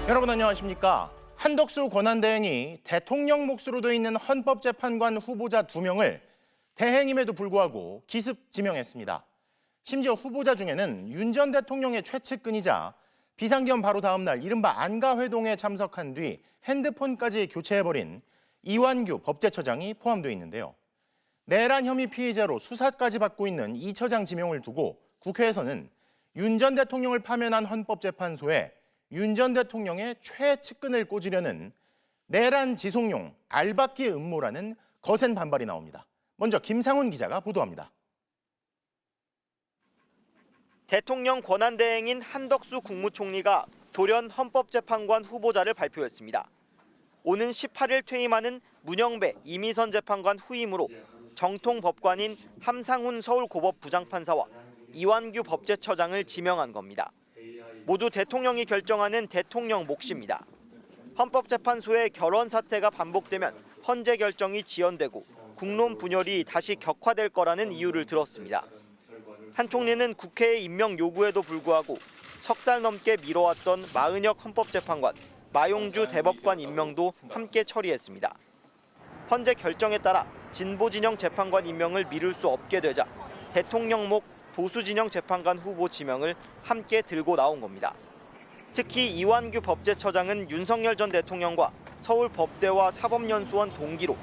여러분 안녕하십니까? 한덕수 권한대행이 대통령 몫으로 돼 있는 헌법재판관 후보자 2명을 대행임에도 불구하고 기습 지명했습니다. 심지어 후보자 중에는 윤 전 대통령의 최측근이자 비상겸 바로 다음 날 이른바 안가회동에 참석한 뒤 핸드폰까지 교체해버린 이완규 법제처장이 포함되어 있는데요. 내란 혐의 피의자로 수사까지 받고 있는 이 처장 지명을 두고 국회에서는 윤 전 대통령을 파면한 헌법재판소에 윤 전 대통령의 최측근을 꽂으려는 내란 지속용 알박기 음모라는 거센 반발이 나옵니다. 먼저 김상훈 기자가 보도합니다. 대통령 권한대행인 한덕수 국무총리가 돌연 헌법재판관 후보자를 발표했습니다. 오는 18일 퇴임하는 문영배 이미선 재판관 후임으로 정통 법관인 함상훈 서울고법 부장판사와 이완규 법제처장을 지명한 겁니다. 모두 대통령이 결정하는 대통령 몫입니다. 헌법재판소의 결원 사태가 반복되면 헌재 결정이 지연되고 국론 분열이 다시 격화될 거라는 이유를 들었습니다. 한 총리는 국회의 임명 요구에도 불구하고 석 달 넘게 미뤄왔던 마은혁 헌법재판관, 마용주 대법관 임명도 함께 처리했습니다. 헌재 결정에 따라 진보 진영 재판관 임명을 미룰 수 없게 되자 대통령 몫 보수 진영 재판관 후보 지명을 함께 들고 나온 겁니다. 특히 이완규 법제처장은 윤석열 전 대통령과 서울법대와 사법연수원 동기로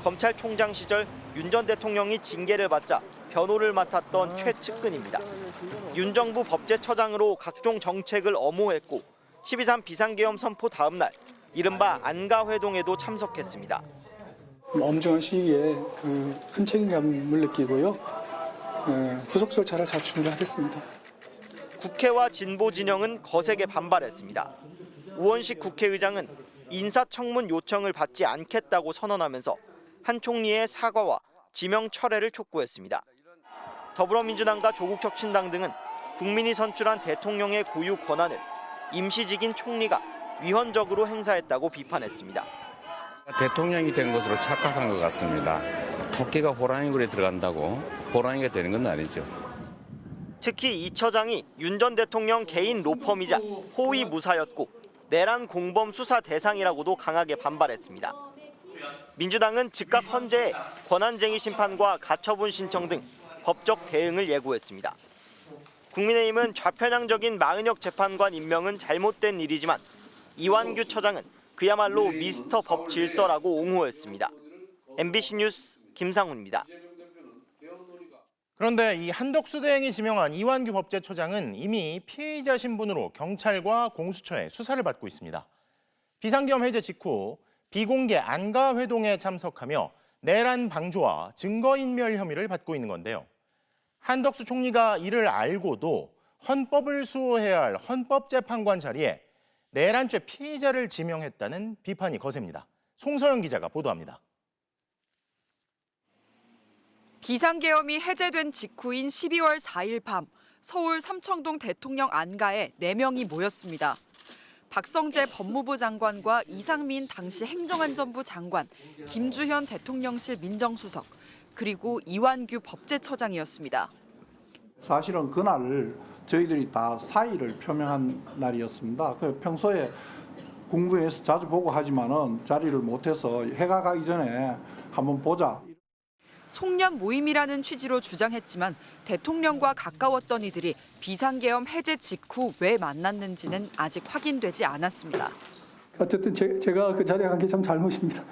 검찰총장 시절 윤 전 대통령이 징계를 받자 변호를 맡았던 최측근입니다. 윤 정부 법제처장으로 각종 정책을 엄호했고 12.3 비상계엄 선포 다음 날 이른바 안가회동에도 참석했습니다. 엄중한 시기에 큰 책임감을 느끼고요. 후속 절차를 잘 준비하겠습니다. 국회와 진보 진영은 거세게 반발했습니다. 우원식 국회의장은 인사청문 요청을 받지 않겠다고 선언하면서 한 총리의 사과와 지명 철회를 촉구했습니다. 더불어민주당과 조국혁신당 등은 국민이 선출한 대통령의 고유 권한을 임시직인 총리가 위헌적으로 행사했다고 비판했습니다. 대통령이 된 것으로 착각한 것 같습니다. 토끼가 호랑이 굴에 들어간다고 호랑이가 되는 건 아니죠. 특히 이 처장이 윤 전 대통령 개인 로펌이자 호위 무사였고 내란 공범 수사 대상이라고도 강하게 반발했습니다. 민주당은 즉각 헌재에 권한쟁의 심판과 가처분 신청 등 법적 대응을 예고했습니다. 국민의힘은 좌편향적인 마은혁 재판관 임명은 잘못된 일이지만 이완규 처장은 그야말로 미스터 법 질서라고 옹호했습니다. MBC 뉴스 김상훈입니다. 그런데 이 한덕수 대행이 지명한 이완규 법제처장은 이미 피의자 신분으로 경찰과 공수처에 수사를 받고 있습니다. 비상계엄 해제 직후 비공개 안가회동에 참석하며 내란 방조와 증거인멸 혐의를 받고 있는 건데요. 한덕수 총리가 이를 알고도 헌법을 수호해야 할 헌법재판관 자리에 내란죄 피의자를 지명했다는 비판이 거셉니다. 송서영 기자가 보도합니다. 비상계엄이 해제된 직후인 12월 4일 밤 서울 삼청동 대통령 안가에 4명이 모였습니다. 박성재 법무부 장관과 이상민 당시 행정안전부 장관, 김주현 대통령실 민정수석, 그리고 이완규 법제처장이었습니다. 사실은 그날 저희들이 다 사의를 표명한 날이었습니다. 평소에 국무회에서 자주 보고 하지만은 자리를 못해서 해가 가기 전에 한번 보자. 송년 모임이라는 취지로 주장했지만 대통령과 가까웠던 이들이 비상계엄 해제 직후 왜 만났는지는 아직 확인되지 않았습니다. 어쨌든 제가 그 자리에 간 게 참 잘못입니다.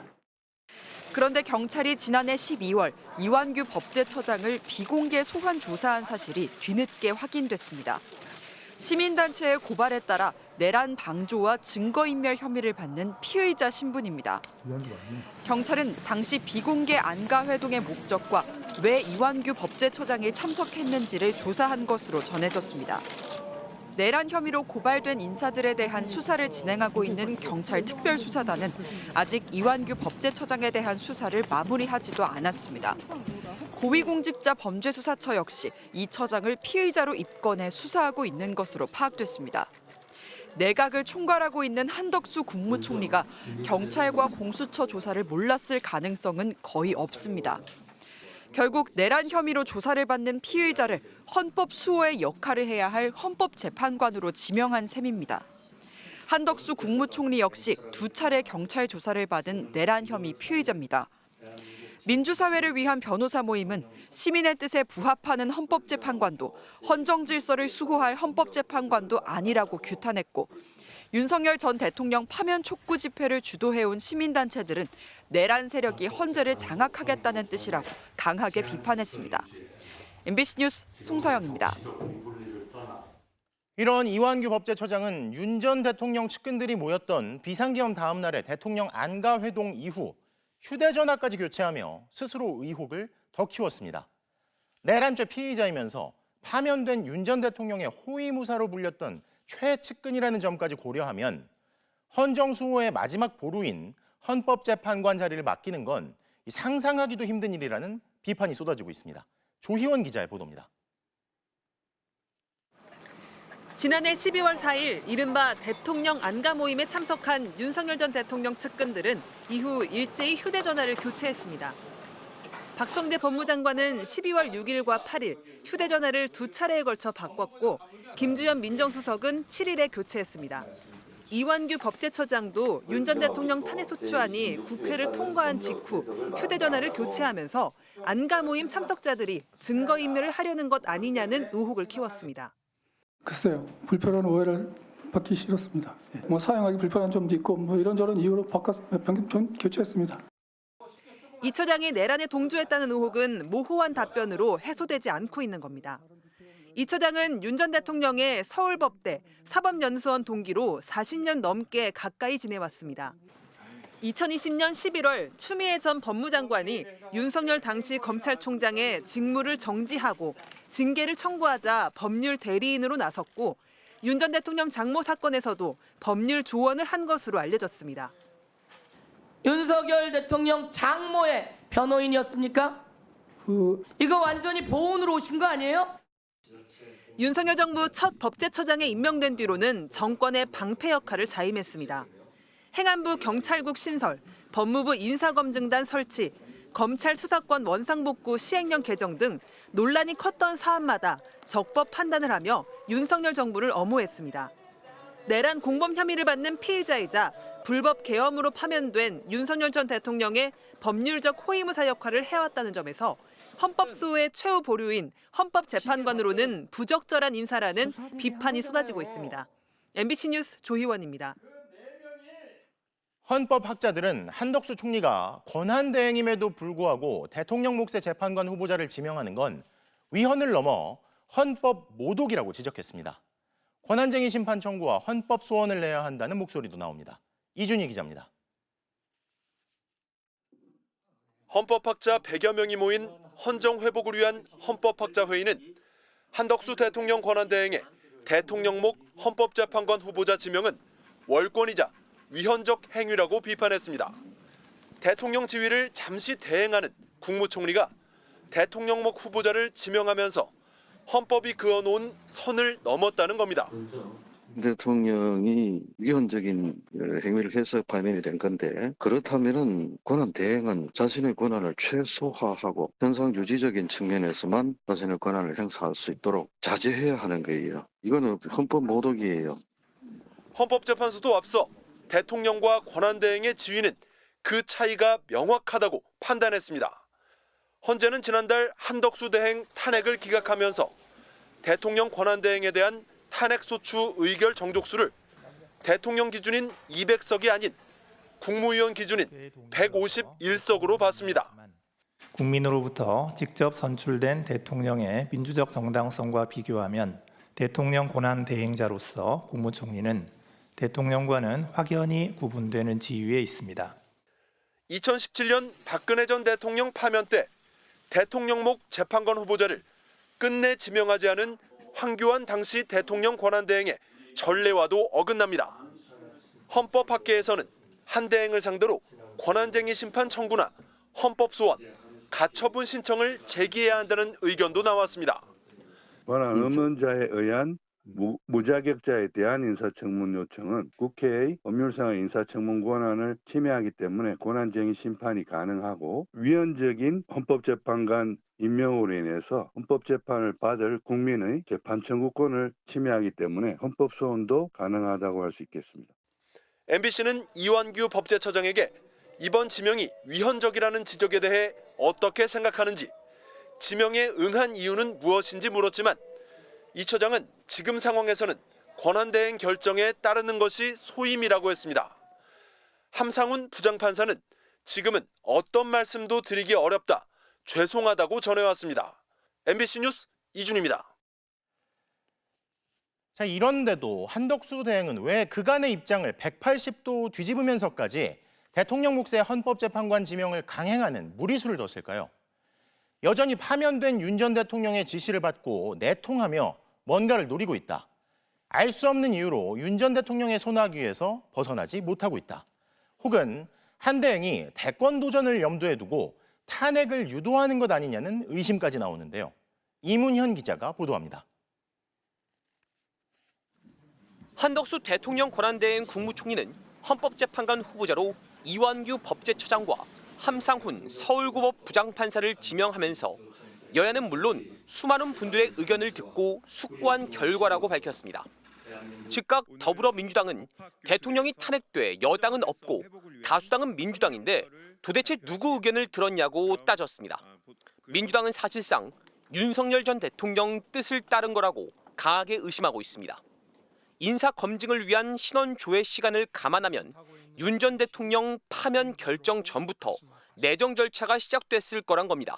그런데 경찰이 지난해 12월 이완규 법제처장을 비공개 소환 조사한 사실이 뒤늦게 확인됐습니다. 시민단체의 고발에 따라 내란 방조와 증거인멸 혐의를 받는 피의자 신분입니다. 경찰은 당시 비공개 안가회동의 목적과 왜 이완규 법제처장이 참석했는지를 조사한 것으로 전해졌습니다. 내란 혐의로 고발된 인사들에 대한 수사를 진행하고 있는 경찰 특별수사단은 아직 이완규 법제처장에 대한 수사를 마무리하지도 않았습니다. 고위공직자 범죄수사처 역시 이 처장을 피의자로 입건해 수사하고 있는 것으로 파악됐습니다. 내각을 총괄하고 있는 한덕수 국무총리가 경찰과 공수처 조사를 몰랐을 가능성은 거의 없습니다. 결국 내란 혐의로 조사를 받는 피의자를 헌법 수호의 역할을 해야 할 헌법재판관으로 지명한 셈입니다. 한덕수 국무총리 역시 2차례 경찰 조사를 받은 내란 혐의 피의자입니다. 민주사회를 위한 변호사 모임은 시민의 뜻에 부합하는 헌법재판관도 헌정 질서를 수호할 헌법재판관도 아니라고 규탄했고 윤석열 전 대통령 파면 촉구 집회를 주도해온 시민단체들은 내란 세력이 헌재를 장악하겠다는 뜻이라고 강하게 비판했습니다. MBC 뉴스 송서영입니다. 이런 이완규 법제처장은 윤 전 대통령 측근들이 모였던 비상계엄 다음 날의 대통령 안가 회동 이후 휴대전화까지 교체하며 스스로 의혹을 더 키웠습니다. 내란죄 피의자이면서 파면된 윤 전 대통령의 호위무사로 불렸던 최측근이라는 점까지 고려하면 헌정 수호의 마지막 보루인 헌법재판관 자리를 맡기는 건 상상하기도 힘든 일이라는 비판이 쏟아지고 있습니다. 조희원 기자의 보도입니다. 지난해 12월 4일 이른바 대통령 안가 모임에 참석한 윤석열 전 대통령 측근들은 이후 일제히 휴대전화를 교체했습니다. 박성대 법무장관은 12월 6일과 8일 휴대전화를 2차례에 걸쳐 바꿨고 김주현 민정수석은 7일에 교체했습니다. 이완규 법제처장도 윤 전 대통령 탄핵소추안이 국회를 통과한 직후 휴대전화를 교체하면서 안가 모임 참석자들이 증거인멸을 하려는 것 아니냐는 의혹을 키웠습니다. 글쎄요, 불편한 오해를 받기 싫었습니다. 사용하기 불편한 점도 있고 이런저런 이유로 교체했습니다. 이 처장이 내란에 동조했다는 의혹은 모호한 답변으로 해소되지 않고 있는 겁니다. 이 처장은 윤 전 대통령의 서울법대 사법연수원 동기로 40년 넘게 가까이 지내왔습니다. 2020년 11월 추미애 전 법무장관이 윤석열 당시 검찰총장의 직무를 정지하고 징계를 청구하자 법률 대리인으로 나섰고 윤 전 대통령 장모 사건에서도 법률 조언을 한 것으로 알려졌습니다. 윤석열 대통령 장모의 변호인이었습니까? 이거 완전히 보온으로 오신 거 아니에요? 윤석열 정부 첫 법제처장에 임명된 뒤로는 정권의 방패 역할을 자임했습니다. 행안부 경찰국 신설, 법무부 인사검증단 설치, 검찰 수사권 원상복구 시행령 개정 등 논란이 컸던 사안마다 적법 판단을 하며 윤석열 정부를 엄호했습니다. 내란 공범 혐의를 받는 피의자이자 불법 계엄으로 파면된 윤석열 전 대통령의 법률적 호위무사 역할을 해왔다는 점에서 헌법 수호의 최후 보루인 헌법재판관으로는 부적절한 인사라는 비판이 쏟아지고 있습니다. MBC 뉴스 조희원입니다. 헌법학자들은 한덕수 총리가 권한대행임에도 불구하고 대통령 몫의 재판관 후보자를 지명하는 건 위헌을 넘어 헌법 모독이라고 지적했습니다. 권한쟁의 심판 청구와 헌법 소원을 내야 한다는 목소리도 나옵니다. 이준희 기자입니다. 헌법학자 100여 명이 모인 헌정회복을 위한 헌법학자회의는 한덕수 대통령 권한대행의 대통령목 헌법재판관 후보자 지명은 월권이자 위헌적 행위라고 비판했습니다. 대통령 지위를 잠시 대행하는 국무총리가 대통령목 후보자를 지명하면서 헌법이 그어놓은 선을 넘었다는 겁니다. 대통령이 위헌적인 행위를 해서 파면이 된 건데 그렇다면은 권한 대행은 자신의 권한을 최소화하고 현상 유지적인 측면에서만 자신의 권한을 행사할 수 있도록 자제해야 하는 거예요. 이거는 헌법 모독이에요. 헌법재판소도 앞서 대통령과 권한대행의 지위는 그 차이가 명확하다고 판단했습니다. 헌재는 지난달 한덕수 대행 탄핵을 기각하면서 대통령 권한대행에 대한 탄핵소추 의결 정족수를 대통령 기준인 200석이 아닌 국무위원 기준인 151석으로 봤습니다. 국민으로부터 직접 선출된 대통령의 민주적 정당성과 비교하면 대통령 권한 대행자로서 국무총리는 대통령과는 확연히 구분되는 지위에 있습니다. 2017년 박근혜 전 대통령 파면 때 대통령목 재판관 후보자를 끝내 지명하지 않은 황교안 당시 대통령 권한대행의 전례와도 어긋납니다. 헌법학계에서는 한 대행을 상대로 권한쟁의 심판 청구나 헌법소원, 가처분 신청을 제기해야 한다는 의견도 나왔습니다. 권한 없는 자에 의한 무자격자에 대한 인사청문 요청은 국회의 법률상의 인사청문 권한을 침해하기 때문에 권한쟁의 심판이 가능하고 위헌적인 헌법재판관 임명으로 인해서 헌법재판을 받을 국민의 재판 청구권을 침해하기 때문에 헌법소원도 가능하다고 할 수 있겠습니다. MBC는 이완규 법제처장에게 이번 지명이 위헌적이라는 지적에 대해 어떻게 생각하는지, 지명에 응한 이유는 무엇인지 물었지만 이 처장은 지금 상황에서는 권한대행 결정에 따르는 것이 소임이라고 했습니다. 함상훈 부장판사는 지금은 어떤 말씀도 드리기 어렵다, 죄송하다고 전해왔습니다. MBC 뉴스 이준입니다. 자, 이런데도 한덕수 대행은 왜 그간의 입장을 180도 뒤집으면서까지 대통령 몫의 헌법재판관 지명을 강행하는 무리수를 뒀을까요? 여전히 파면된 윤 전 대통령의 지시를 받고 내통하며 뭔가를 노리고 있다. 알 수 없는 이유로 윤 전 대통령의 손아귀에서 벗어나지 못하고 있다. 혹은 한 대행이 대권 도전을 염두에 두고 탄핵을 유도하는 것 아니냐는 의심까지 나오는데요. 이문현 기자가 보도합니다. 한덕수 대통령 권한대행 국무총리는 헌법재판관 후보자로 이완규 법제처장과 함상훈 서울고법 부장판사를 지명하면서 여야는 물론 수많은 분들의 의견을 듣고 숙고한 결과라고 밝혔습니다. 즉각 더불어민주당은 대통령이 탄핵돼 여당은 없고 다수당은 민주당인데 도대체 누구 의견을 들었냐고 따졌습니다. 민주당은 사실상 윤석열 전 대통령 뜻을 따른 거라고 강하게 의심하고 있습니다. 인사 검증을 위한 신원 조회 시간을 감안하면 윤 전 대통령 파면 결정 전부터 내정 절차가 시작됐을 거란 겁니다.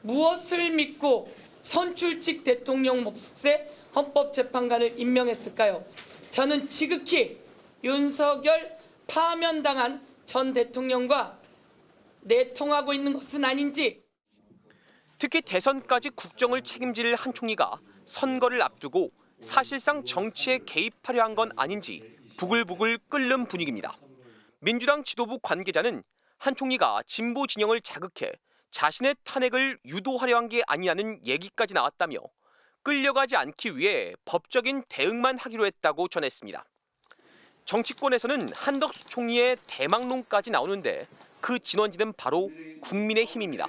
무엇을 믿고 선출직 대통령 몫의 헌법재판관을 임명했을까요? 저는 지극히 윤석열 파면당한 전 대통령과 내통하고 있는 것은 아닌지. 특히 대선까지 국정을 책임질 한 총리가 선거를 앞두고 사실상 정치에 개입하려 한 건 아닌지 부글부글 끓는 분위기입니다. 민주당 지도부 관계자는 한 총리가 진보 진영을 자극해 자신의 탄핵을 유도하려 한 게 아니냐는 얘기까지 나왔다며 끌려가지 않기 위해 법적인 대응만 하기로 했다고 전했습니다. 정치권에서는 한덕수 총리의 대망론까지 나오는데 그 진원지는 바로 국민의힘입니다.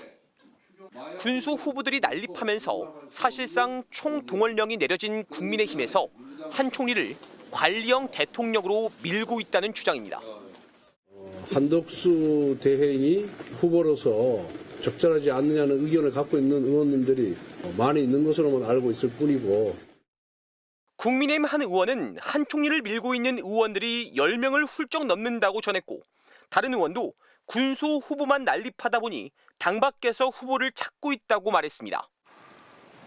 군수 후보들이 난립하면서 사실상 총동원령이 내려진 국민의힘에서 한 총리를 관리형 대통령으로 밀고 있다는 주장입니다. 한덕수 대행이 후보로서 적절하지 않느냐는 의견을 갖고 있는 의원님들이 많이 있는 것으로만 알고 있을 뿐이고. 국민의힘 한 의원은 한 총리를 밀고 있는 의원들이 10명을 훌쩍 넘는다고 전했고, 다른 의원도 군소 후보만 난립하다 보니 당 밖에서 후보를 찾고 있다고 말했습니다.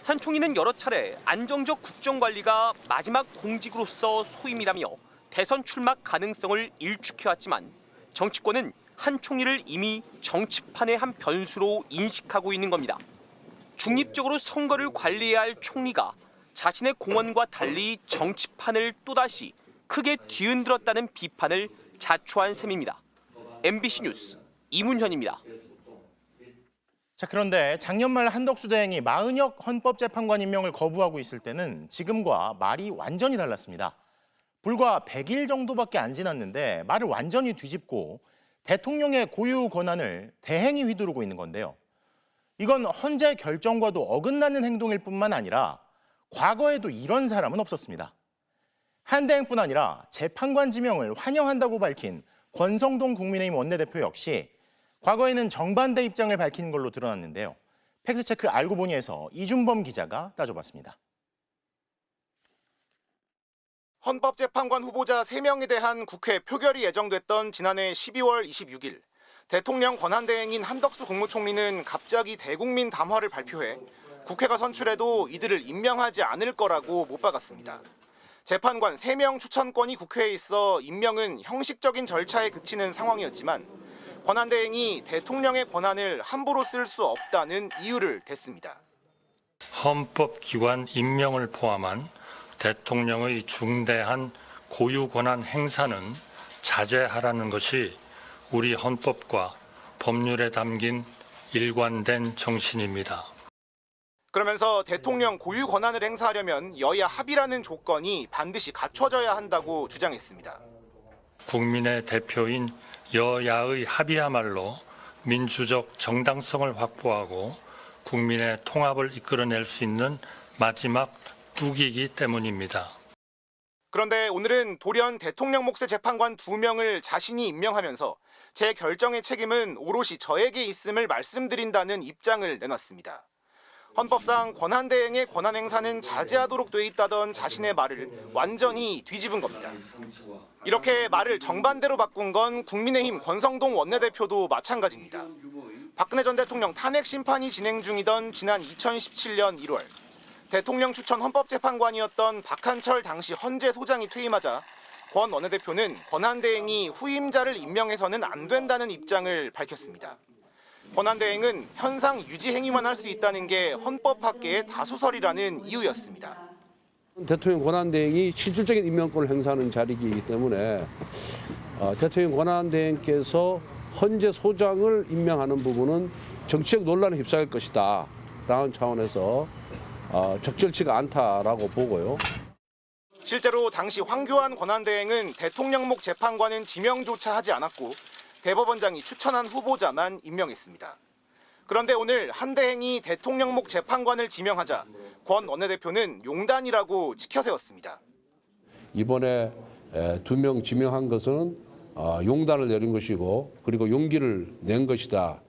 한 총리는 여러 차례 안정적 국정관리가 마지막 공직으로서 소임이라며 대선 출마 가능성을 일축해왔지만 정치권은 한 총리를 이미 정치판의 한 변수로 인식하고 있는 겁니다. 중립적으로 선거를 관리해야 할 총리가 자신의 공헌과 달리 정치판을 또다시 크게 뒤흔들었다는 비판을 자초한 셈입니다. MBC 뉴스 이문현입니다. 자, 그런데 작년 말 한덕수 대행이 마은혁 헌법재판관 임명을 거부하고 있을 때는 지금과 말이 완전히 달랐습니다. 불과 100일 정도밖에 안 지났는데 말을 완전히 뒤집고 대통령의 고유 권한을 대행이 휘두르고 있는 건데요. 이건 헌재 결정과도 어긋나는 행동일 뿐만 아니라 과거에도 이런 사람은 없었습니다. 한 대행뿐 아니라 재판관 지명을 환영한다고 밝힌 권성동 국민의힘 원내대표 역시 과거에는 정반대 입장을 밝힌 걸로 드러났는데요. 팩트체크 알고 보니에서 이준범 기자가 따져봤습니다. 헌법재판관 후보자 3명에 대한 국회 표결이 예정됐던 지난해 12월 26일 대통령 권한대행인 한덕수 국무총리는 갑자기 대국민 담화를 발표해 국회가 선출해도 이들을 임명하지 않을 거라고 못 박았습니다. 재판관 3명 추천권이 국회에 있어 임명은 형식적인 절차에 그치는 상황이었지만 권한대행이 대통령의 권한을 함부로 쓸 수 없다는 이유를 댔습니다. 헌법기관 임명을 포함한 대통령의 중대한 고유 권한 행사는 자제하라는 것이 우리 헌법과 법률에 담긴 일관된 정신입니다. 그러면서 대통령 고유 권한을 행사하려면 여야 합의라는 조건이 반드시 갖춰져야 한다고 주장했습니다. 국민의 대표인 여야의 합의야말로 민주적 정당성을 확보하고 국민의 통합을 이끌어낼 수 있는 마지막 뚝이기 때문입니다. 그런데 오늘은 돌연 대통령 몫의 재판관 2명을 자신이 임명하면서 제 결정의 책임은 오롯이 저에게 있음을 말씀드린다는 입장을 내놨습니다. 헌법상 권한대행의 권한행사는 자제하도록 돼 있다던 자신의 말을 완전히 뒤집은 겁니다. 이렇게 말을 정반대로 바꾼 건 국민의힘 권성동 원내대표도 마찬가지입니다. 박근혜 전 대통령 탄핵 심판이 진행 중이던 지난 2017년 1월 대통령 추천 헌법재판관이었던 박한철 당시 헌재 소장이 퇴임하자 권 원내대표는 권한대행이 후임자를 임명해서는 안 된다는 입장을 밝혔습니다. 권한대행은 현상 유지 행위만 할 수 있다는 게 헌법학계의 다수설이라는 이유였습니다. 대통령 권한대행이 실질적인 임명권을 행사하는 자리이기 때문에 대통령 권한대행께서 헌재 소장을 임명하는 부분은 정치적 논란에 휩싸일 것이다 라는 차원에서 적절치가 않다라고 보고요. 실제로 당시 황교안 권한대행은 대통령 목 재판관은 지명조차 하지 않았고 대법원장이 추천한 후보자만 임명했습니다. 그런데 오늘 한 대행이 대통령 목 재판관을 지명하자 권 원내대표는 용단이라고 치켜세웠습니다. 이번에 2명 지명한 것은 용단을 내린 것이고 그리고 용기를 낸 것이다.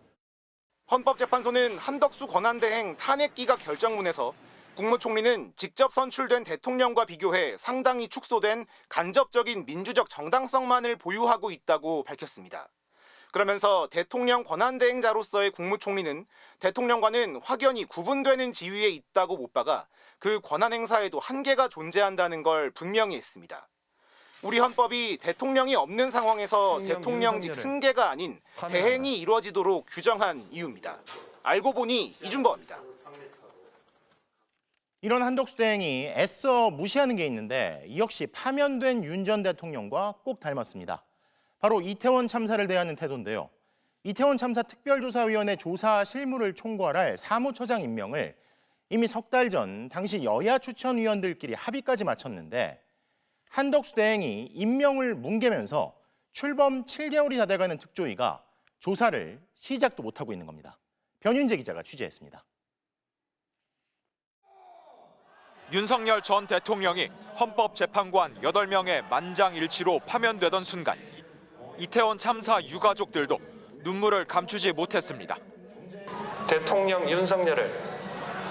헌법재판소는 한덕수 권한대행 탄핵기각 결정문에서 국무총리는 직접 선출된 대통령과 비교해 상당히 축소된 간접적인 민주적 정당성만을 보유하고 있다고 밝혔습니다. 그러면서 대통령 권한대행자로서의 국무총리는 대통령과는 확연히 구분되는 지위에 있다고 못 박아 그 권한행사에도 한계가 존재한다는 걸 분명히 했습니다. 우리 헌법이 대통령이 없는 상황에서 대통령직 승계가 아닌 대행이 이루어지도록 규정한 이유입니다. 알고 보니 이준범입니다. 이런 한덕수 대행이 애써 무시하는 게 있는데 이 역시 파면된 윤 전 대통령과 꼭 닮았습니다. 바로 이태원 참사를 대하는 태도인데요. 이태원 참사 특별조사위원회 조사 실무를 총괄할 사무처장 임명을 이미 석 달 전 당시 여야 추천위원들끼리 합의까지 마쳤는데 한덕수 대행이 임명을 뭉개면서 출범 7개월이 다 돼가는 특조위가 조사를 시작도 못하고 있는 겁니다. 변윤재 기자가 취재했습니다. 윤석열 전 대통령이 헌법재판관 8명의 만장일치로 파면되던 순간 이태원 참사 유가족들도 눈물을 감추지 못했습니다. 대통령 윤석열을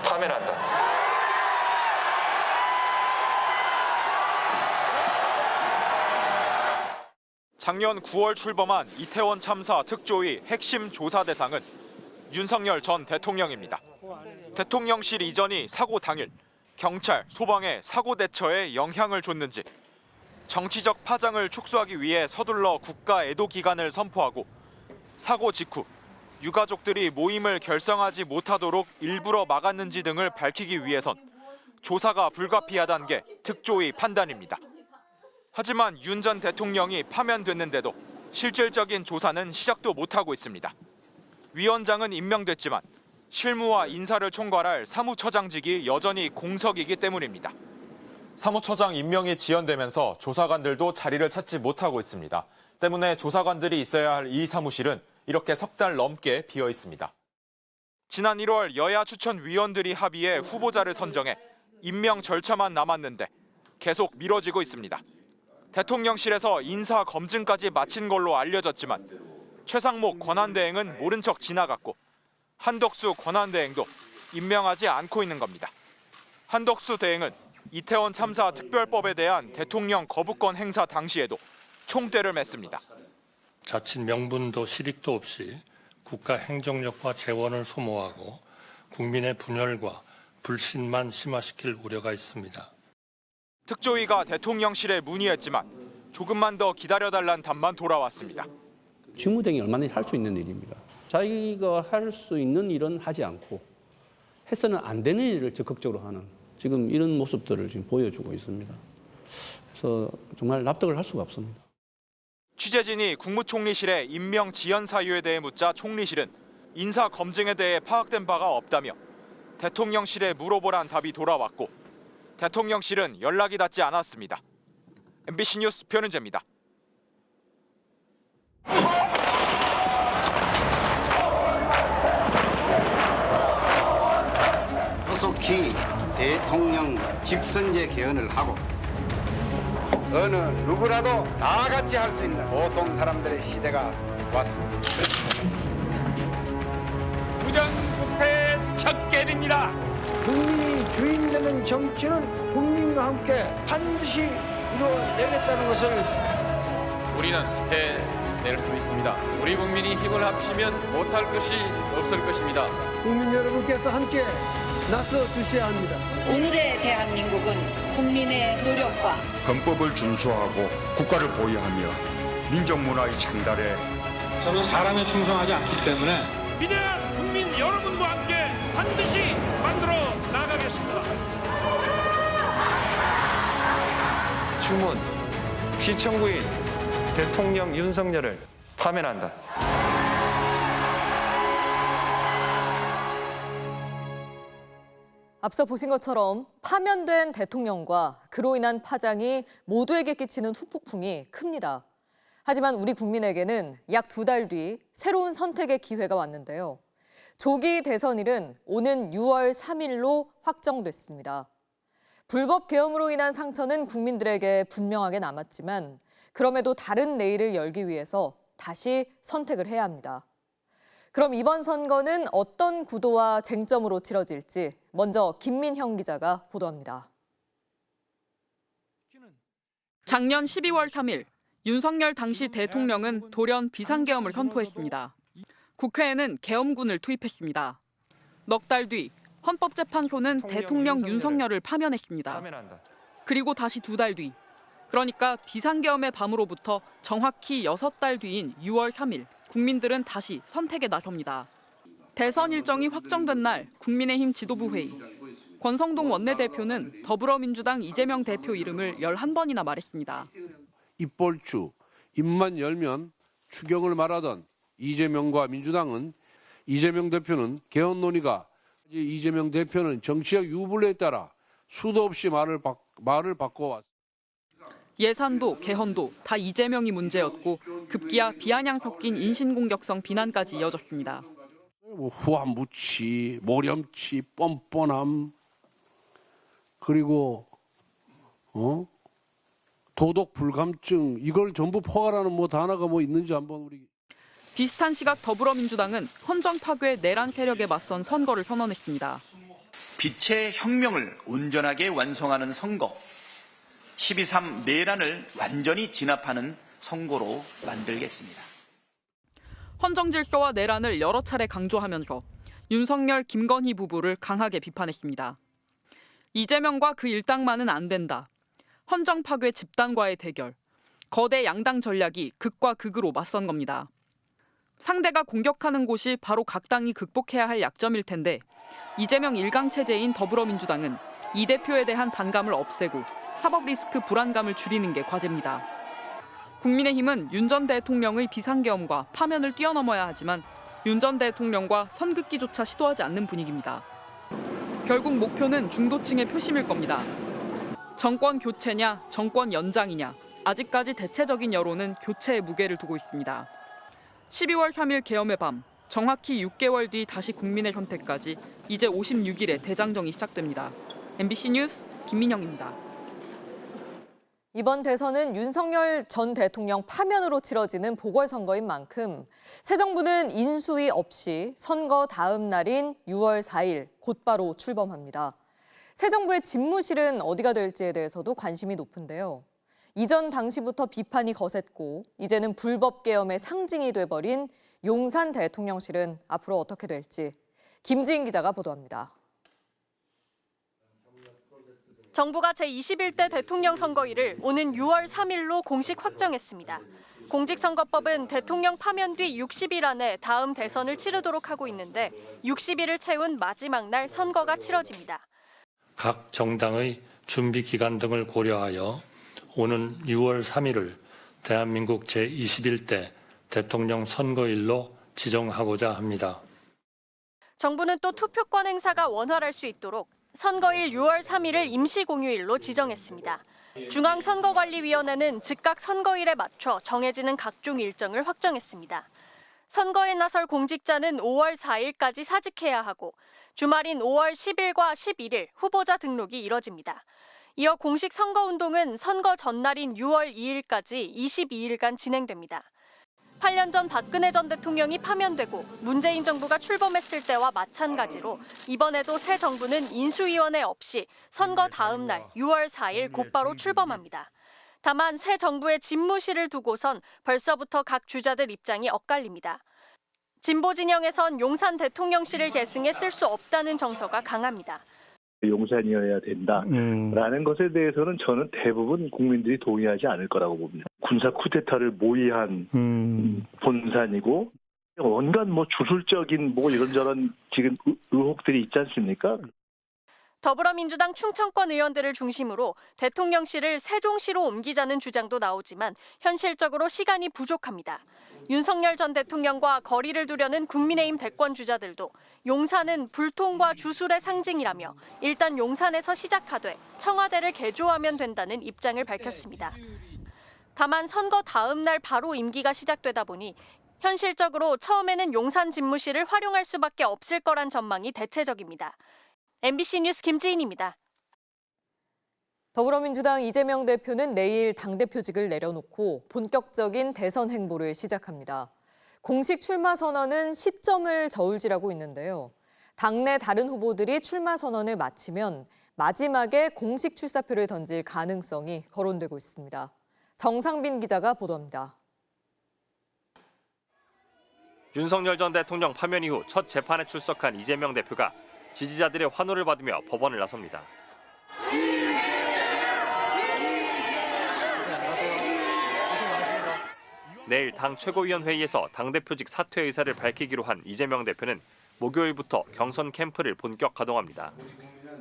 파면한다. 작년 9월 출범한 이태원 참사 특조위 핵심 조사 대상은 윤석열 전 대통령입니다. 대통령실 이전이 사고 당일 경찰, 소방의 사고 대처에 영향을 줬는지 정치적 파장을 축소하기 위해 서둘러 국가 애도 기간을 선포하고 사고 직후 유가족들이 모임을 결성하지 못하도록 일부러 막았는지 등을 밝히기 위해선 조사가 불가피하다는 게 특조위 판단입니다. 하지만 윤 전 대통령이 파면됐는데도 실질적인 조사는 시작도 못하고 있습니다. 위원장은 임명됐지만 실무와 인사를 총괄할 사무처장직이 여전히 공석이기 때문입니다. 사무처장 임명이 지연되면서 조사관들도 자리를 찾지 못하고 있습니다. 때문에 조사관들이 있어야 할 이 사무실은 이렇게 석 달 넘게 비어 있습니다. 지난 1월 여야 추천위원들이 합의해 후보자를 선정해 임명 절차만 남았는데 계속 미뤄지고 있습니다. 대통령실에서 인사 검증까지 마친 걸로 알려졌지만 최상목 권한대행은 모른 척 지나갔고 한덕수 권한대행도 임명하지 않고 있는 겁니다. 한덕수 대행은 이태원 참사 특별법에 대한 대통령 거부권 행사 당시에도 총대를 맸습니다. 자칫 명분도 실익도 없이 국가 행정력과 재원을 소모하고 국민의 분열과 불신만 심화시킬 우려가 있습니다. 특조위가 대통령실에 문의했지만 조금만 더 기다려달란 답만 돌아왔습니다. 직무대행이 얼마나 할 수 있는 일입니다. 자기가 할 수 있는 일은 하지 않고 해서는 안 되는 일을 적극적으로 하는 지금 이런 모습들을 지금 보여주고 있습니다. 그래서 정말 납득을 할 수가 없습니다. 취재진이 국무총리실의 임명 지연 사유에 대해 묻자 총리실은 인사 검증에 대해 파악된 바가 없다며 대통령실에 물어보란 답이 돌아왔고 대통령실은 연락이 닿지 않았습니다. MBC 뉴스 변은재입니다. 조속히 대통령 직선제 개헌을 하고 어느 누구라도 다 같이 할 수 있는 보통 사람들의 시대가 왔습니다. 부정부패의 척결입니다. 국민이 주인 되는 정치는 국민과 함께 반드시 이루어내겠다는 것을 우리는 해낼 수 있습니다. 우리 국민이 힘을 합치면 못할 것이 없을 것입니다. 국민 여러분께서 함께 나서 주셔야 합니다. 오늘의 대한민국은 국민의 노력과 헌법을 준수하고 국가를 보유하며 민족문화의 창달에 저는 사람에 충성하지 않기 때문에 위대한 국민 여러분과 함께 반드시 만들어 나가겠습니다. 주문, 시청구인 대통령 윤석열을 파면한다. 앞서 보신 것처럼 파면된 대통령과 그로 인한 파장이 모두에게 끼치는 후폭풍이 큽니다. 하지만 우리 국민에게는 약 2달 뒤 새로운 선택의 기회가 왔는데요. 조기 대선일은 오는 6월 3일로 확정됐습니다. 불법 계엄으로 인한 상처는 국민들에게 분명하게 남았지만 그럼에도 다른 내일을 열기 위해서 다시 선택을 해야 합니다. 그럼 이번 선거는 어떤 구도와 쟁점으로 치러질지 먼저 김민형 기자가 보도합니다. 작년 12월 3일 윤석열 당시 대통령은 돌연 비상계엄을 선포했습니다. 국회에는 계엄군을 투입했습니다. 넉 달 뒤 헌법재판소는 대통령 윤석열을 파면했습니다. 그리고 다시 2달 뒤, 그러니까 비상계엄의 밤으로부터 정확히 6달 뒤인 6월 3일, 국민들은 다시 선택에 나섭니다. 대선 일정이 확정된 날 국민의힘 지도부 회의. 권성동 원내대표는 더불어민주당 이재명 대표 이름을 11번이나 말했습니다. 입볼주, 입만 열면 추경을 말하던 이재명과 민주당은 이재명 대표는 개헌 논의가 이재명 대표는 정치적 유불리에 따라 수도 없이 말을 바꿔왔습니다. 예산도 개헌도 다 이재명이 문제였고 급기야 비아냥 섞인 인신공격성 비난까지 이어졌습니다. 후한무치, 모렴치, 뻔뻔함, 그리고 도덕 불감증, 이걸 전부 포괄하는 단어가 있는지 한번 우리. 비슷한 시각 더불어민주당은 헌정 파괴 내란 세력에 맞선 선거를 선언했습니다. 빛의 혁명을 온전하게 완성하는 선거, 12.3 내란을 완전히 진압하는 선거로 만들겠습니다. 헌정 질서와 내란을 여러 차례 강조하면서 윤석열, 김건희 부부를 강하게 비판했습니다. 이재명과 그 일당만은 안 된다. 헌정 파괴 집단과의 대결, 거대 양당 전략이 극과 극으로 맞선 겁니다. 상대가 공격하는 곳이 바로 각 당이 극복해야 할 약점일 텐데 이재명 일강체제인 더불어민주당은 이 대표에 대한 반감을 없애고 사법 리스크 불안감을 줄이는 게 과제입니다. 국민의힘은 윤 전 대통령의 비상계엄과 파면을 뛰어넘어야 하지만 윤 전 대통령과 선긋기조차 시도하지 않는 분위기입니다. 결국 목표는 중도층의 표심일 겁니다. 정권 교체냐, 정권 연장이냐, 아직까지 대체적인 여론은 교체의 무게를 두고 있습니다. 12월 3일 계엄의 밤, 정확히 6개월 뒤 다시 국민의 선택까지 이제 56일의 대장정이 시작됩니다. MBC 뉴스 김민영입니다. 이번 대선은 윤석열 전 대통령 파면으로 치러지는 보궐선거인 만큼 새 정부는 인수위 없이 선거 다음 날인 6월 4일 곧바로 출범합니다. 새 정부의 집무실은 어디가 될지에 대해서도 관심이 높은데요. 이전 당시부터 비판이 거셌고 이제는 불법 계엄의 상징이 돼버린 용산 대통령실은 앞으로 어떻게 될지 김지인 기자가 보도합니다. 정부가 제21대 대통령 선거일을 오는 6월 3일로 공식 확정했습니다. 공직선거법은 대통령 파면 뒤 60일 안에 다음 대선을 치르도록 하고 있는데 60일을 채운 마지막 날 선거가 치러집니다. 각 정당의 준비 기간 등을 고려하여 오는 6월 3일을 대한민국 제21대 대통령 선거일로 지정하고자 합니다. 정부는 또 투표권 행사가 원활할 수 있도록 선거일 6월 3일을 임시공휴일로 지정했습니다. 중앙선거관리위원회는 즉각 선거일에 맞춰 정해지는 각종 일정을 확정했습니다. 선거에 나설 공직자는 5월 4일까지 사직해야 하고 주말인 5월 10일과 11일 후보자 등록이 이뤄집니다. 이어 공식 선거운동은 선거 전날인 6월 2일까지 22일간 진행됩니다. 8년 전 박근혜 전 대통령이 파면되고 문재인 정부가 출범했을 때와 마찬가지로 이번에도 새 정부는 인수위원회 없이 선거 다음 날 6월 4일 곧바로 출범합니다. 다만 새 정부의 집무실을 두고선 벌써부터 각 주자들 입장이 엇갈립니다. 진보 진영에선 용산 대통령실을 계승해 쓸 수 없다는 정서가 강합니다. 용산이어야 된다라는 것에 대해서는 저는 대부분 국민들이 동의하지 않을 거라고 봅니다. 군사 쿠데타를 모의한 본산이고 온갖 주술적인 이런저런 지금 의혹들이 있지 않습니까? 더불어민주당 충청권 의원들을 중심으로 대통령실을 세종시로 옮기자는 주장도 나오지만 현실적으로 시간이 부족합니다. 윤석열 전 대통령과 거리를 두려는 국민의힘 대권 주자들도 용산은 불통과 주술의 상징이라며 일단 용산에서 시작하되 청와대를 개조하면 된다는 입장을 밝혔습니다. 다만 선거 다음 날 바로 임기가 시작되다 보니 현실적으로 처음에는 용산 집무실을 활용할 수밖에 없을 거란 전망이 대체적입니다. MBC 뉴스 김지인입니다. 더불어민주당 이재명 대표는 내일 당대표직을 내려놓고 본격적인 대선 행보를 시작합니다. 공식 출마 선언은 시점을 저울질하고 있는데요. 당내 다른 후보들이 출마 선언을 마치면 마지막에 공식 출사표를 던질 가능성이 거론되고 있습니다. 정상빈 기자가 보도합니다. 윤석열 전 대통령 파면 이후 첫 재판에 출석한 이재명 대표가 지지자들의 환호를 받으며 법원을 나섭니다. 내일 당 최고위원회의에서 당대표직 사퇴 의사를 밝히기로 한 이재명 대표는 목요일부터 경선 캠프를 본격 가동합니다.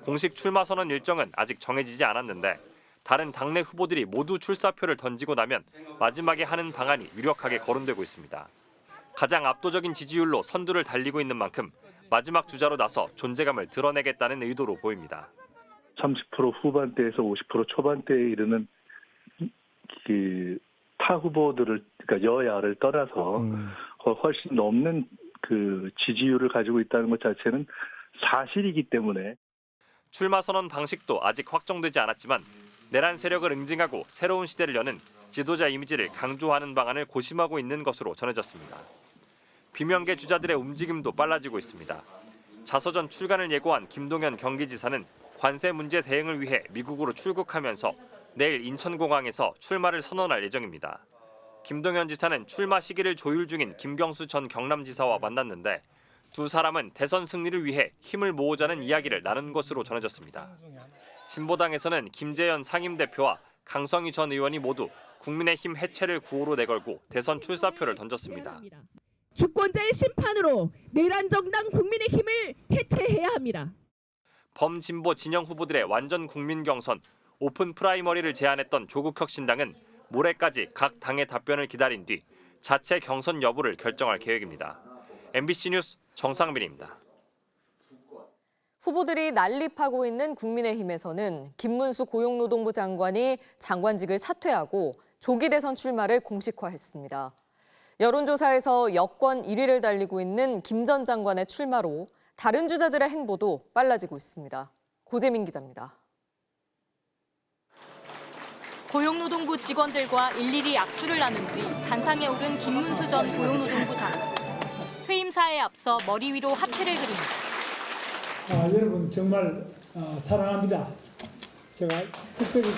공식 출마 선언 일정은 아직 정해지지 않았는데 다른 당내 후보들이 모두 출사표를 던지고 나면 마지막에 하는 방안이 유력하게 거론되고 있습니다. 가장 압도적인 지지율로 선두를 달리고 있는 만큼 마지막 주자로 나서 존재감을 드러내겠다는 의도로 보입니다. 30% 후반대에서 50% 초반대에 이르는 타 후보들을, 그러니까 여야를 떠나서 훨씬 넘는 지지율을 가지고 있다는 것 자체는 사실이기 때문에 출마 선언 방식도 아직 확정되지 않았지만 내란 세력을 응징하고 새로운 시대를 여는 지도자 이미지를 강조하는 방안을 고심하고 있는 것으로 전해졌습니다. 비명계 주자들의 움직임도 빨라지고 있습니다. 자서전 출간을 예고한 김동연 경기지사는 관세 문제 대응을 위해 미국으로 출국하면서 내일 인천공항에서 출마를 선언할 예정입니다. 김동연 지사는 출마 시기를 조율 중인 김경수 전 경남지사와 만났는데 두 사람은 대선 승리를 위해 힘을 모으자는 이야기를 나눈 것으로 전해졌습니다. 신보당에서는 김재현 상임대표와 강성희 전 의원이 모두 국민의힘 해체를 구호로 내걸고 대선 출사표를 던졌습니다. 주권자의 심판으로 내란 정당 국민의힘을 해체해야 합니다. 범진보 진영 후보들의 완전 국민 경선 오픈 프라이머리를 제안했던 조국혁신당은 모레까지 각 당의 답변을 기다린 뒤 자체 경선 여부를 결정할 계획입니다. MBC 뉴스 정상빈입니다. 후보들이 난립하고 있는 국민의힘에서는 김문수 고용노동부 장관이 장관직을 사퇴하고 조기 대선 출마를 공식화했습니다. 여론조사에서 여권 1위를 달리고 있는 김 전 장관의 출마로 다른 주자들의 행보도 빨라지고 있습니다. 고재민 기자입니다. 고용노동부 직원들과 일일이 악수를 나눈 뒤 단상에 오른 김문수 전 고용노동부 장관. 퇴임사에 앞서 머리 위로 하트를 그립니다. 여러분 정말 사랑합니다. 제가 특별히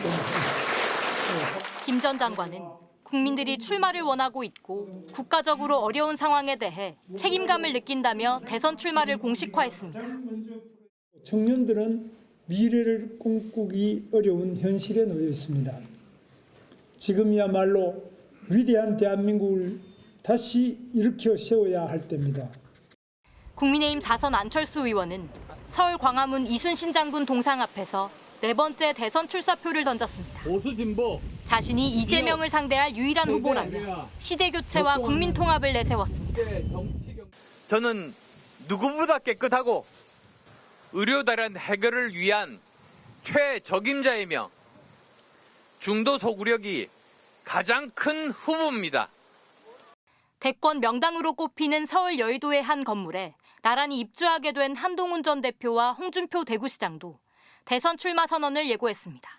김 전 장관은 국민들이 출마를 원하고 있고 국가적으로 어려운 상황에 대해 책임감을 느낀다며 대선 출마를 공식화했습니다. 청년들은 미래를 꿈꾸기 어려운 현실에 놓여 있습니다. 지금이야말로 위대한 대한민국을 다시 일으켜 세워야 할 때입니다. 국민의힘 4선 안철수 의원은 서울 광화문 이순신 장군 동상 앞에서 네 번째 대선 출사표를 던졌습니다. 보수 진보 자신이 이재명을 상대할 유일한 후보라며 시대 교체와 국민 통합을 내세웠습니다. 저는 누구보다 깨끗하고 의료다란 해결을 위한 최적임자이며 중도 소구력이 가장 큰 후보입니다. 대권 명당으로 꼽히는 서울 여의도의 한 건물에 나란히 입주하게 된 한동훈 전 대표와 홍준표 대구시장도 대선 출마 선언을 예고했습니다.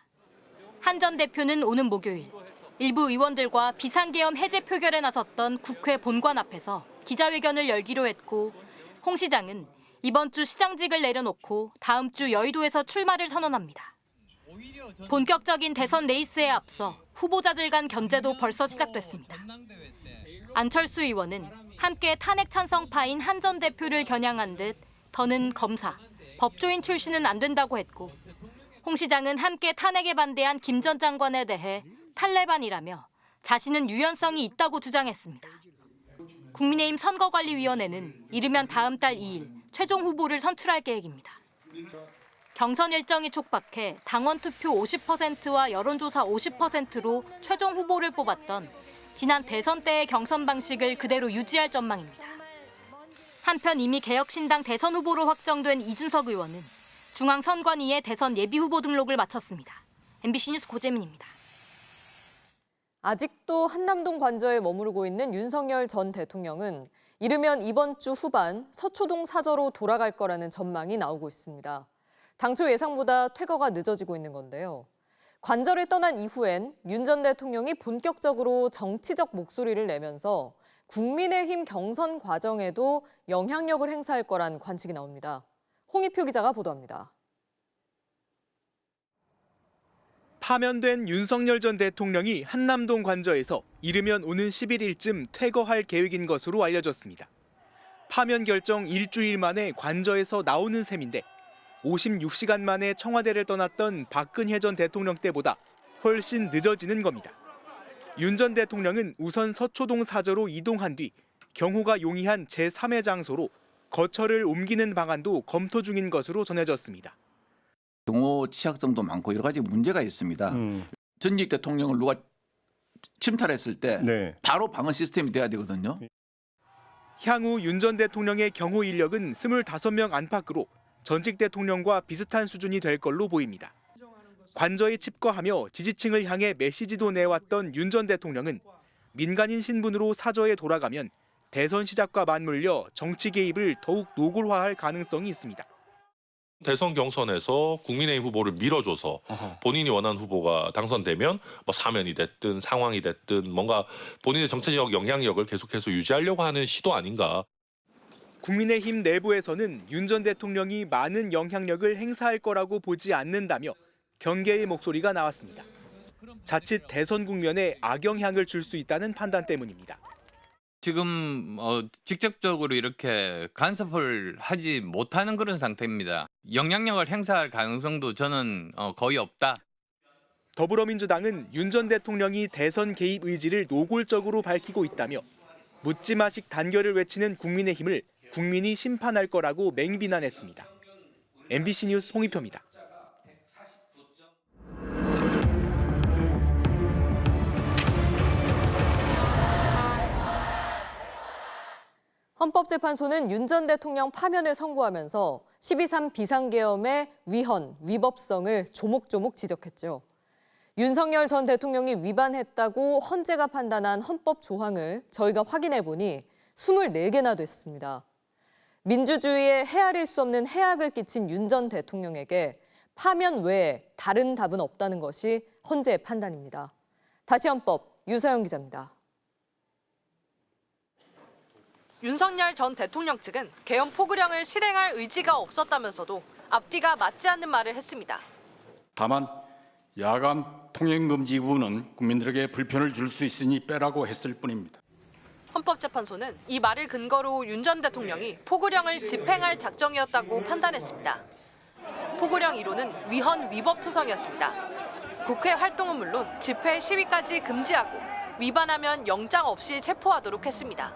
한 전 대표는 오는 목요일 일부 의원들과 비상계엄 해제 표결에 나섰던 국회 본관 앞에서 기자회견을 열기로 했고 홍 시장은 이번 주 시장직을 내려놓고 다음 주 여의도에서 출마를 선언합니다. 본격적인 대선 레이스에 앞서 후보자들 간 견제도 벌써 시작됐습니다. 안철수 의원은 함께 탄핵 찬성파인 한 전 대표를 겨냥한 듯 더는 검사, 법조인 출신은 안 된다고 했고 홍 시장은 함께 탄핵에 반대한 김 전 장관에 대해 탈레반이라며 자신은 유연성이 있다고 주장했습니다. 국민의힘 선거관리위원회는 이르면 다음 달 2일 최종 후보를 선출할 계획입니다. 경선 일정이 촉박해 당원 투표 50%와 여론조사 50%로 최종 후보를 뽑았던 지난 대선 때의 경선 방식을 그대로 유지할 전망입니다. 한편 이미 개혁신당 대선 후보로 확정된 이준석 의원은 중앙선관위에 대선 예비후보 등록을 마쳤습니다. MBC 뉴스 고재민입니다. 아직도 한남동 관저에 머무르고 있는 윤석열 전 대통령은 이르면 이번 주 후반 서초동 사저로 돌아갈 거라는 전망이 나오고 있습니다. 당초 예상보다 퇴거가 늦어지고 있는 건데요. 관저를 떠난 이후엔 윤 전 대통령이 본격적으로 정치적 목소리를 내면서 국민의힘 경선 과정에도 영향력을 행사할 거란 관측이 나옵니다. 홍익표 기자가 보도합니다. 파면된 윤석열 전 대통령이 한남동 관저에서 이르면 오는 11일쯤 퇴거할 계획인 것으로 알려졌습니다. 파면 결정 일주일 만에 관저에서 나오는 셈인데 56시간 만에 청와대를 떠났던 박근혜 전 대통령 때보다 훨씬 늦어지는 겁니다. 윤 전 대통령은 우선 서초동 사저로 이동한 뒤 경호가 용이한 제3의 장소로 거처를 옮기는 방안도 검토 중인 것으로 전해졌습니다. 경호 취약점도 많고 여러 가지 문제가 있습니다. 전직 대통령을 누가 침탈했을 때 바로 방어 시스템이 돼야 되거든요. 향후 윤 전 대통령의 경호 인력은 25명 안팎으로 전직 대통령과 비슷한 수준이 될 걸로 보입니다. 관저에 칩거하며 지지층을 향해 메시지도 내왔던 윤 전 대통령은 민간인 신분으로 사저에 돌아가면 대선 시작과 맞물려 정치 개입을 더욱 노골화할 가능성이 있습니다. 대선 경선에서 국민의힘 후보를 밀어줘서 본인이 원하는 후보가 당선되면 뭐 사면이 됐든 상황이 됐든 뭔가 본인의 정치적 영향력을 계속해서 유지하려고 하는 시도 아닌가. 국민의힘 내부에서는 윤 전 대통령이 많은 영향력을 행사할 거라고 보지 않는다며 경계의 목소리가 나왔습니다. 자칫 대선 국면에 악영향을 줄 수 있다는 판단 때문입니다. 지금 직접적으로 이렇게 간섭을 하지 못하는 그런 상태입니다. 영향력을 행사할 가능성도 저는 거의 없다. 더불어민주당은 윤 전 대통령이 대선 개입 의지를 노골적으로 밝히고 있다며 묻지마식 단결을 외치는 국민의힘을 국민이 심판할 거라고 맹비난했습니다. MBC 뉴스 홍익표입니다. 헌법재판소는 윤 전 대통령 파면을 선고하면서 12.3 비상계엄의 위헌, 위법성을 조목조목 지적했죠. 윤석열 전 대통령이 위반했다고 헌재가 판단한 헌법 조항을 저희가 확인해보니 24개나 됐습니다. 민주주의에 헤아릴 수 없는 해악을 끼친 윤 전 대통령에게 파면 외에 다른 답은 없다는 것이 헌재의 판단입니다. 다시 헌법, 유서영 기자입니다. 윤석열 전 대통령 측은 계엄 포고령을 실행할 의지가 없었다면서도 앞뒤가 맞지 않는 말을 했습니다. 다만 야간 통행 금지 부분은 국민들에게 불편을 줄 수 있으니 빼라고 했을 뿐입니다. 헌법재판소는 이 말을 근거로 윤 전 대통령이 포고령을 집행할 작정이었다고 판단했습니다. 포고령 1호는 위헌 위법 투성이었습니다. 국회 활동은 물론 집회 시위까지 금지하고 위반하면 영장 없이 체포하도록 했습니다.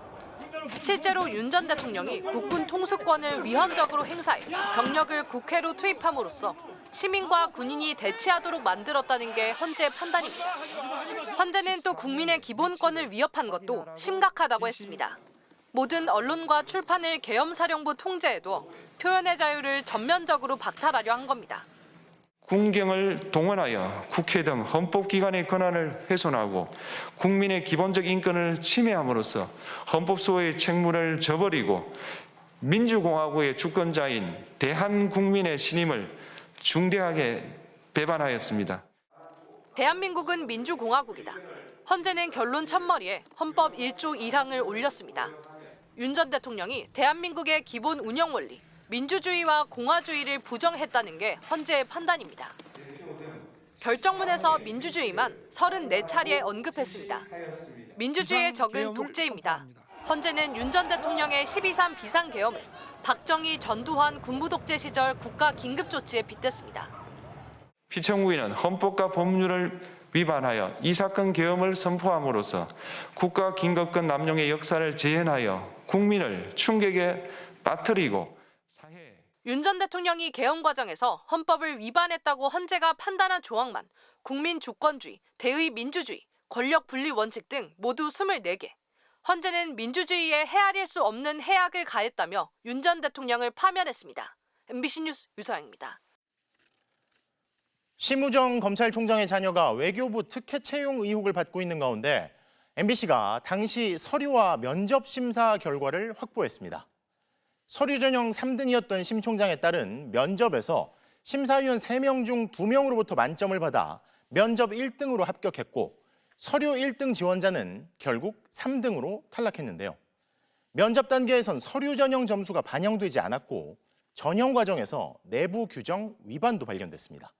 실제로 윤 전 대통령이 국군 통수권을 위헌적으로 행사해 병력을 국회로 투입함으로써 시민과 군인이 대치하도록 만들었다는 게 헌재의 판단입니다. 헌재는 또 국민의 기본권을 위협한 것도 심각하다고 했습니다. 모든 언론과 출판을 계엄사령부 통제에 두어 표현의 자유를 전면적으로 박탈하려 한 겁니다. 군경을 동원하여 국회 등 헌법기관의 권한을 훼손하고 국민의 기본적 인권을 침해함으로써 헌법소의 책무를 저버리고 민주공화국의 주권자인 대한국민의 신임을 중대하게 배반하였습니다. 대한민국은 민주공화국이다. 헌재는 결론 첫머리에 헌법 1조 1항을 올렸습니다. 윤 전 대통령이 대한민국의 기본 운영 원리, 민주주의와 공화주의를 부정했다는 게 헌재의 판단입니다. 결정문에서 민주주의만 34차례 언급했습니다. 민주주의의 적은 독재입니다. 헌재는 윤 전 대통령의 12.3 비상계엄을 박정희, 전두환 군부독재 시절 국가 긴급조치에 빗댔습니다. 피청구인은 헌법과 법률을 위반하여 이 사건 계엄을 선포함으로써 국가 긴급권 남용의 역사를 재현하여 국민을 충격에 빠뜨리고 윤 전 대통령이 계엄 과정에서 헌법을 위반했다고 헌재가 판단한 조항만 국민 주권주의, 대의 민주주의, 권력 분리 원칙 등 모두 24개. 헌재는 민주주의에 헤아릴 수 없는 해악을 가했다며 윤 전 대통령을 파면했습니다. MBC 뉴스 유서영입니다. 심우정 검찰총장의 자녀가 외교부 특혜 채용 의혹을 받고 있는 가운데 MBC가 당시 서류와 면접 심사 결과를 확보했습니다. 서류 전형 3등이었던 심 총장에 따른 면접에서 심사위원 3명 중 2명으로부터 만점을 받아 면접 1등으로 합격했고 서류 1등 지원자는 결국 3등으로 탈락했는데요. 면접 단계에선 서류 전형 점수가 반영되지 않았고 전형 과정에서 내부 규정 위반도 발견됐습니다.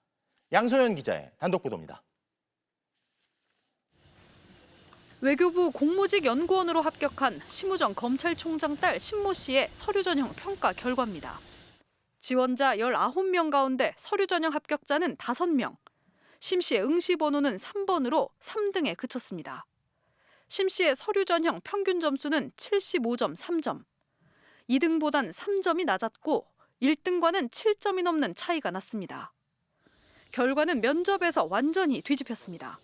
양소연 기자의 단독 보도입니다. 외교부 공무직 연구원으로 합격한 심우정 검찰총장 딸 심모 씨의 서류 전형 평가 결과입니다. 지원자 19명 가운데 서류 전형 합격자는 5명. 심 씨의 응시 번호는 3번으로 3등에 그쳤습니다. 심 씨의 서류 전형 평균 점수는 75.3점. 2등보단 3점이 낮았고 1등과는 7점이 넘는 차이가 났습니다. 결과는 면접에서 완전히 뒤집혔습니다.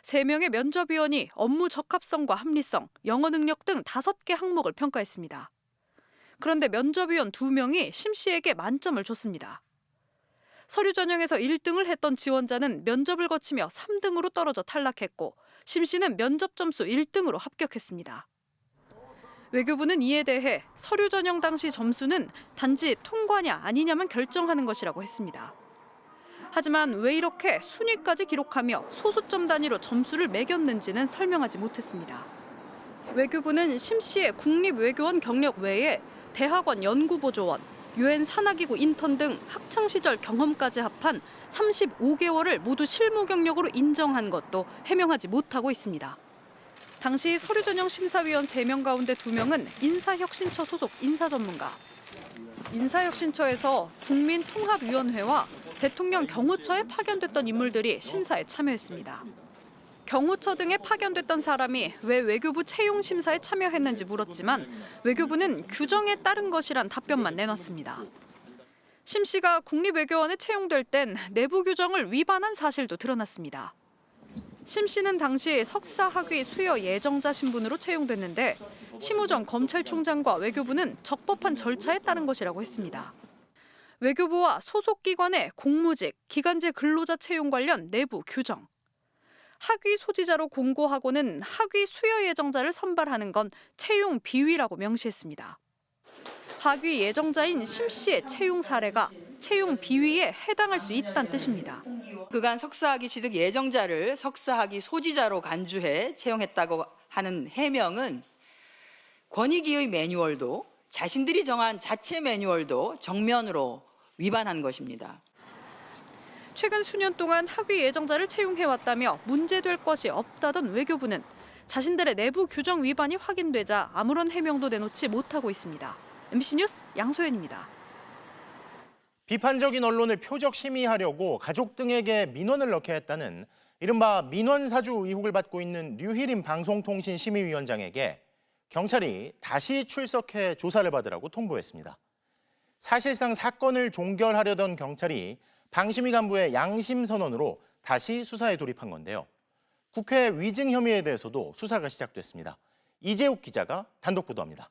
3명의 면접위원이 업무 적합성과 합리성, 영어 능력 등 5개 항목을 평가했습니다. 그런데 면접위원 2명이 심 씨에게 만점을 줬습니다. 서류 전형에서 1등을 했던 지원자는 면접을 거치며 3등으로 떨어져 탈락했고 심 씨는 면접 점수 1등으로 합격했습니다. 외교부는 이에 대해 서류 전형 당시 점수는 단지 통과냐 아니냐만 결정하는 것이라고 했습니다. 하지만 왜 이렇게 순위까지 기록하며 소수점 단위로 점수를 매겼는지는 설명하지 못했습니다. 외교부는 심 씨의 국립외교원 경력 외에 대학원 연구보조원, 유엔 산하기구 인턴 등 학창시절 경험까지 합한 35개월을 모두 실무 경력으로 인정한 것도 해명하지 못하고 있습니다. 당시 서류 전형 심사위원 3명 가운데 2명은 인사혁신처 소속 인사전문가. 인사혁신처에서 국민통합위원회와 대통령 경호처에 파견됐던 인물들이 심사에 참여했습니다. 경호처 등에 파견됐던 사람이 왜 외교부 채용 심사에 참여했는지 물었지만 외교부는 규정에 따른 것이란 답변만 내놨습니다. 심 씨가 국립외교원에 채용될 땐 내부 규정을 위반한 사실도 드러났습니다. 심 씨는 당시 석사 학위 수여 예정자 신분으로 채용됐는데 심우정 검찰총장과 외교부는 적법한 절차에 따른 것이라고 했습니다. 외교부와 소속기관의 공무직, 기간제 근로자 채용 관련 내부 규정. 학위 소지자로 공고하고는 학위 수여 예정자를 선발하는 건 채용 비위라고 명시했습니다. 학위 예정자인 심 씨의 채용 사례가 채용 비위에 해당할 수 있다는 뜻입니다. 그간 석사학위 취득 예정자를 석사학위 소지자로 간주해 채용했다고 하는 해명은 권익위의 매뉴얼도 자신들이 정한 자체 매뉴얼도 정면으로 위반한 것입니다. 최근 수년 동안 학위 예정자를 채용해왔다며 문제될 것이 없다던 외교부는 자신들의 내부 규정 위반이 확인되자 아무런 해명도 내놓지 못하고 있습니다. MBC 뉴스 양소연입니다. 비판적인 언론을 표적 심의하려고 가족 등에게 민원을 넣게 했다는 이른바 민원사주 의혹을 받고 있는 류희림 방송통신심의위원장에게 경찰이 다시 출석해 조사를 받으라고 통보했습니다. 사실상 사건을 종결하려던 경찰이 방심위 간부의 양심 선언으로 다시 수사에 돌입한 건데요. 국회 위증 혐의에 대해서도 수사가 시작됐습니다. 이재욱 기자가 단독 보도합니다.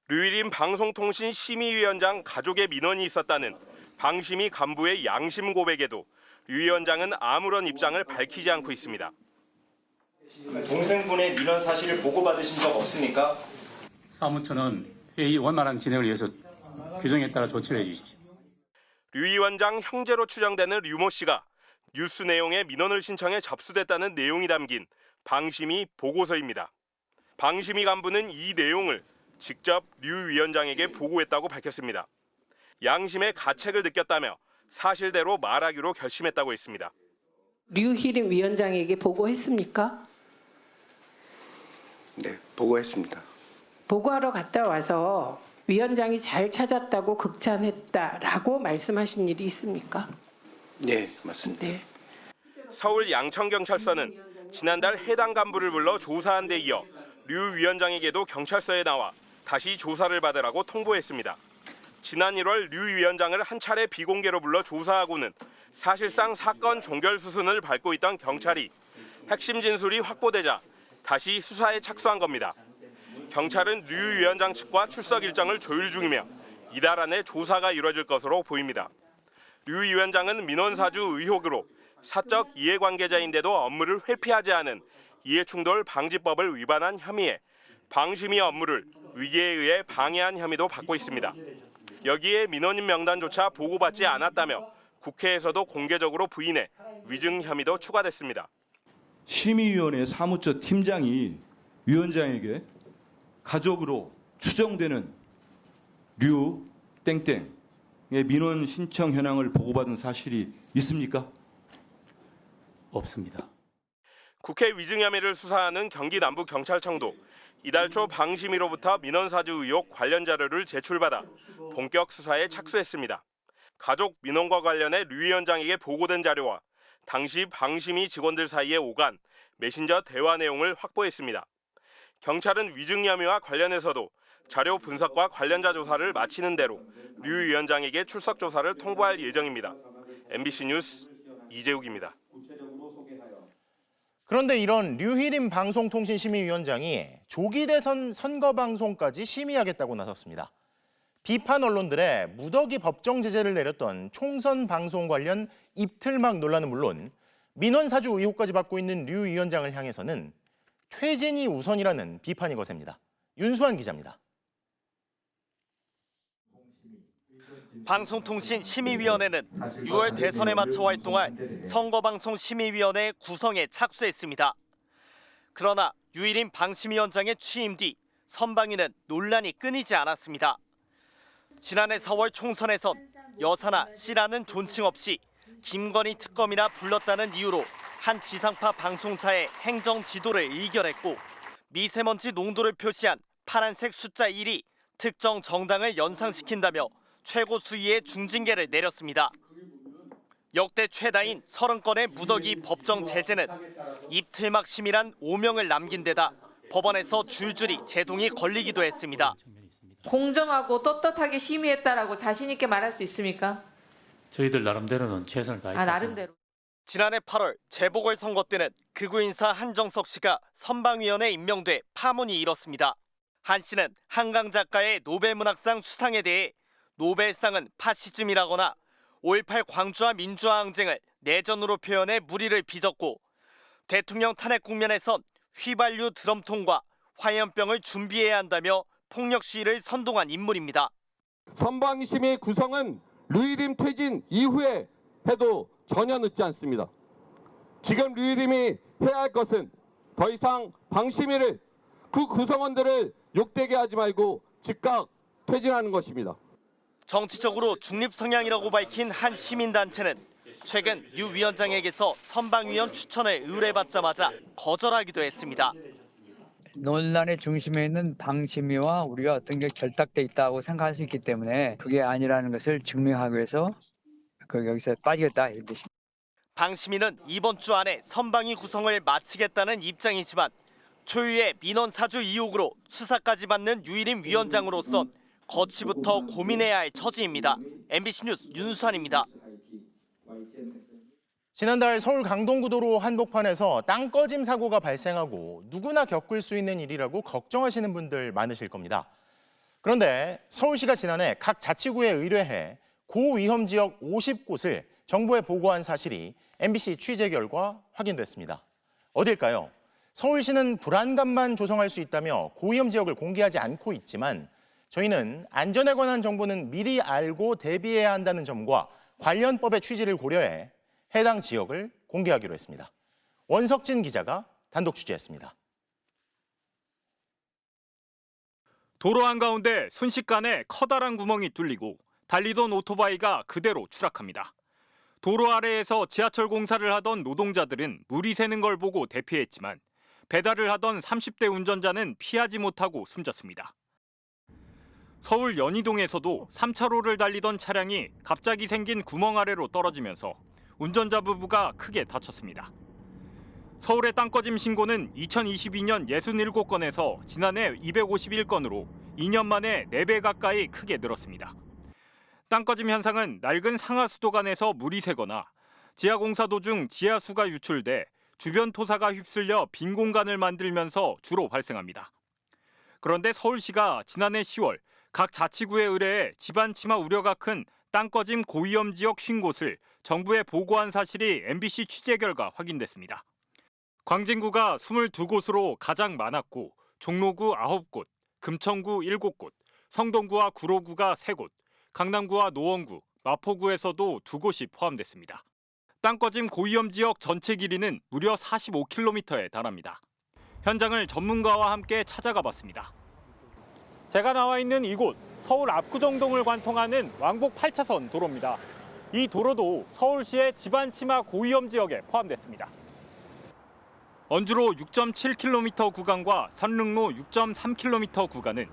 류희림 방송통신심의위원장 가족의 민원이 있었다는 방심위 간부의 양심 고백에도 류 위원장은 아무런 입장을 밝히지 않고 있습니다. 동생분의 민원 사실을 보고받으신 적 없습니까? 사무처는 회의 원만한 진행을 위해서 규정에 따라 조치를 해주십시오. 류 위원장 형제로 추정되는 류모 씨가 뉴스 내용에 민원을 신청해 접수됐다는 내용이 담긴 방심위 보고서입니다. 방심위 간부는 이 내용을 직접 류 위원장에게 보고했다고 밝혔습니다. 양심의 가책을 느꼈다며 사실대로 말하기로 결심했다고 했습니다. 류희림 위원장에게 보고했습니까? 네, 보고했습니다. 보고하러 갔다 와서 위원장이 잘 찾았다고 극찬했다라고 말씀하신 일이 있습니까? 네, 맞습니다. 네. 서울 양천경찰서는 지난달 해당 간부를 불러 조사한 데 이어 류 위원장에게도 경찰서에 나와 다시 조사를 받으라고 통보했습니다. 지난 1월 류 위원장을 한 차례 비공개로 불러 조사하고는 사실상 사건 종결 수순을 밟고 있던 경찰이 핵심 진술이 확보되자 다시 수사에 착수한 겁니다. 경찰은 류 위원장 측과 출석 일정을 조율 중이며 이달 안에 조사가 이뤄질 것으로 보입니다. 류 위원장은 민원사주 의혹으로 사적 이해관계자인데도 업무를 회피하지 않은 이해충돌 방지법을 위반한 혐의에 방심위 업무를 위계에 의해 방해한 혐의도 받고 있습니다. 여기에 민원인 명단조차 보고받지 않았다며 국회에서도 공개적으로 부인해 위증 혐의도 추가됐습니다. 심의위원회 사무처 팀장이 위원장에게 가족으로 추정되는 류 땡땡의 민원 신청 현황을 보고받은 사실이 있습니까? 없습니다. 국회 위증 혐의를 수사하는 경기남부경찰청도 이달 초 방심위로부터 민원사주 의혹 관련 자료를 제출받아 본격 수사에 착수했습니다. 가족 민원과 관련해 류 위원장에게 보고된 자료와 당시 방심위 직원들 사이에 오간 메신저 대화 내용을 확보했습니다. 경찰은 위증 혐의와 관련해서도 자료 분석과 관련자 조사를 마치는 대로 류 위원장에게 출석 조사를 통보할 예정입니다. MBC 뉴스 이재욱입니다. 그런데 이런 류희림 방송통신심의위원장이 조기 대선 선거 방송까지 심의하겠다고 나섰습니다. 비판 언론들의 무더기 법정 제재를 내렸던 총선 방송 관련 입틀막 논란은 물론 민원 사주 의혹까지 받고 있는 류 위원장을 향해서는 퇴진이 우선이라는 비판이 거셉니다. 윤수환 기자입니다. 방송통신심의위원회는 6월 대선에 맞춰 활동할 선거방송심의위원회 구성에 착수했습니다. 그러나 유일인 방심위원장의 취임 뒤 선방위는 논란이 끊이지 않았습니다. 지난해 4월 총선에선 여사나 씨라는 존칭 없이 김건희 특검이라 불렀다는 이유로 한 지상파 방송사의 행정 지도를 의결했고 미세먼지 농도를 표시한 파란색 숫자 1이 특정 정당을 연상시킨다며 최고 수위의 중징계를 내렸습니다. 역대 최다인 30건의 무더기 법정 제재는 입틀막 심의란 오명을 남긴 데다 법원에서 줄줄이 제동이 걸리기도 했습니다. 공정하고 떳떳하게 심의했다라고 자신 있게 말할 수 있습니까? 저희들 나름대로는 최선을 다했습니다. 나름대로. 지난해 8월 재보궐선거 때는 극우 인사 한정석 씨가 선방위원회에 임명돼 파문이 일었습니다. 한 씨는 한강 작가의 노벨문학상 수상에 대해 노벨상은 파시즘이라거나 5.18 광주와 민주화 항쟁을 내전으로 표현해 무리를 빚었고 대통령 탄핵 국면에선 휘발유 드럼통과 화염병을 준비해야 한다며 폭력 시위를 선동한 인물입니다. 선방심의 구성은 류일임 퇴진 이후에 해도 전혀 늦지 않습니다. 지금 류일임이 해야 할 것은 더 이상 방심위를 그 구성원들을 욕되게 하지 말고 즉각 퇴진하는 것입니다. 정치적으로 중립 성향이라고 밝힌 한 시민단체는 최근 유 위원장에게서 선방위원 추천을 의뢰받자마자 거절하기도 했습니다. 논란의 중심에 있는 방심위와 우리가 어떤 게 결탁돼 있다고 생각할 수 있기 때문에 그게 아니라는 것을 증명하기 위해서 여기서 빠지겠다 이런 뜻입니다. 방심위는 이번 주 안에 선방위 구성을 마치겠다는 입장이지만 초유의 민원 사주 의혹으로 수사까지 받는 유일임 위원장으로선 거치부터 고민해야 할 처지입니다. MBC 뉴스 윤수환입니다. 지난달 서울 강동구도로 한복판에서 땅꺼짐 사고가 발생하고 누구나 겪을 수 있는 일이라고 걱정하시는 분들 많으실 겁니다. 그런데 서울시가 지난해 각 자치구에 의뢰해 고위험 지역 50곳을 정부에 보고한 사실이 MBC 취재 결과 확인됐습니다. 어딜까요? 서울시는 불안감만 조성할 수 있다며 고위험 지역을 공개하지 않고 있지만 저희는 안전에 관한 정보는 미리 알고 대비해야 한다는 점과 관련법의 취지를 고려해 해당 지역을 공개하기로 했습니다. 원석진 기자가 단독 취재했습니다. 도로 한가운데 순식간에 커다란 구멍이 뚫리고 달리던 오토바이가 그대로 추락합니다. 도로 아래에서 지하철 공사를 하던 노동자들은 물이 새는 걸 보고 대피했지만 배달을 하던 30대 운전자는 피하지 못하고 숨졌습니다. 서울 연희동에서도 3차로를 달리던 차량이 갑자기 생긴 구멍 아래로 떨어지면서 운전자 부부가 크게 다쳤습니다. 서울의 땅꺼짐 신고는 2022년 67건에서 지난해 251건으로 2년 만에 4배 가까이 크게 늘었습니다. 땅꺼짐 현상은 낡은 상하수도 간에서 물이 새거나 지하공사 도중 지하수가 유출돼 주변 토사가 휩쓸려 빈 공간을 만들면서 주로 발생합니다. 그런데 서울시가 지난해 10월 각 자치구에 의뢰해 집안 침하 우려가 큰 땅꺼짐 고위험 지역 50곳을 정부에 보고한 사실이 MBC 취재 결과 확인됐습니다. 광진구가 22곳으로 가장 많았고 종로구 9곳, 금천구 7곳, 성동구와 구로구가 3곳, 강남구와 노원구, 마포구에서도 2곳이 포함됐습니다. 땅꺼짐 고위험 지역 전체 길이는 무려 45km에 달합니다. 현장을 전문가와 함께 찾아가 봤습니다. 제가 나와 있는 이곳, 서울 압구정동을 관통하는 왕복 8차선 도로입니다. 이 도로도 서울시의 집안 침하 고위험 지역에 포함됐습니다. 언주로 6.7km 구간과 선릉로 6.3km 구간은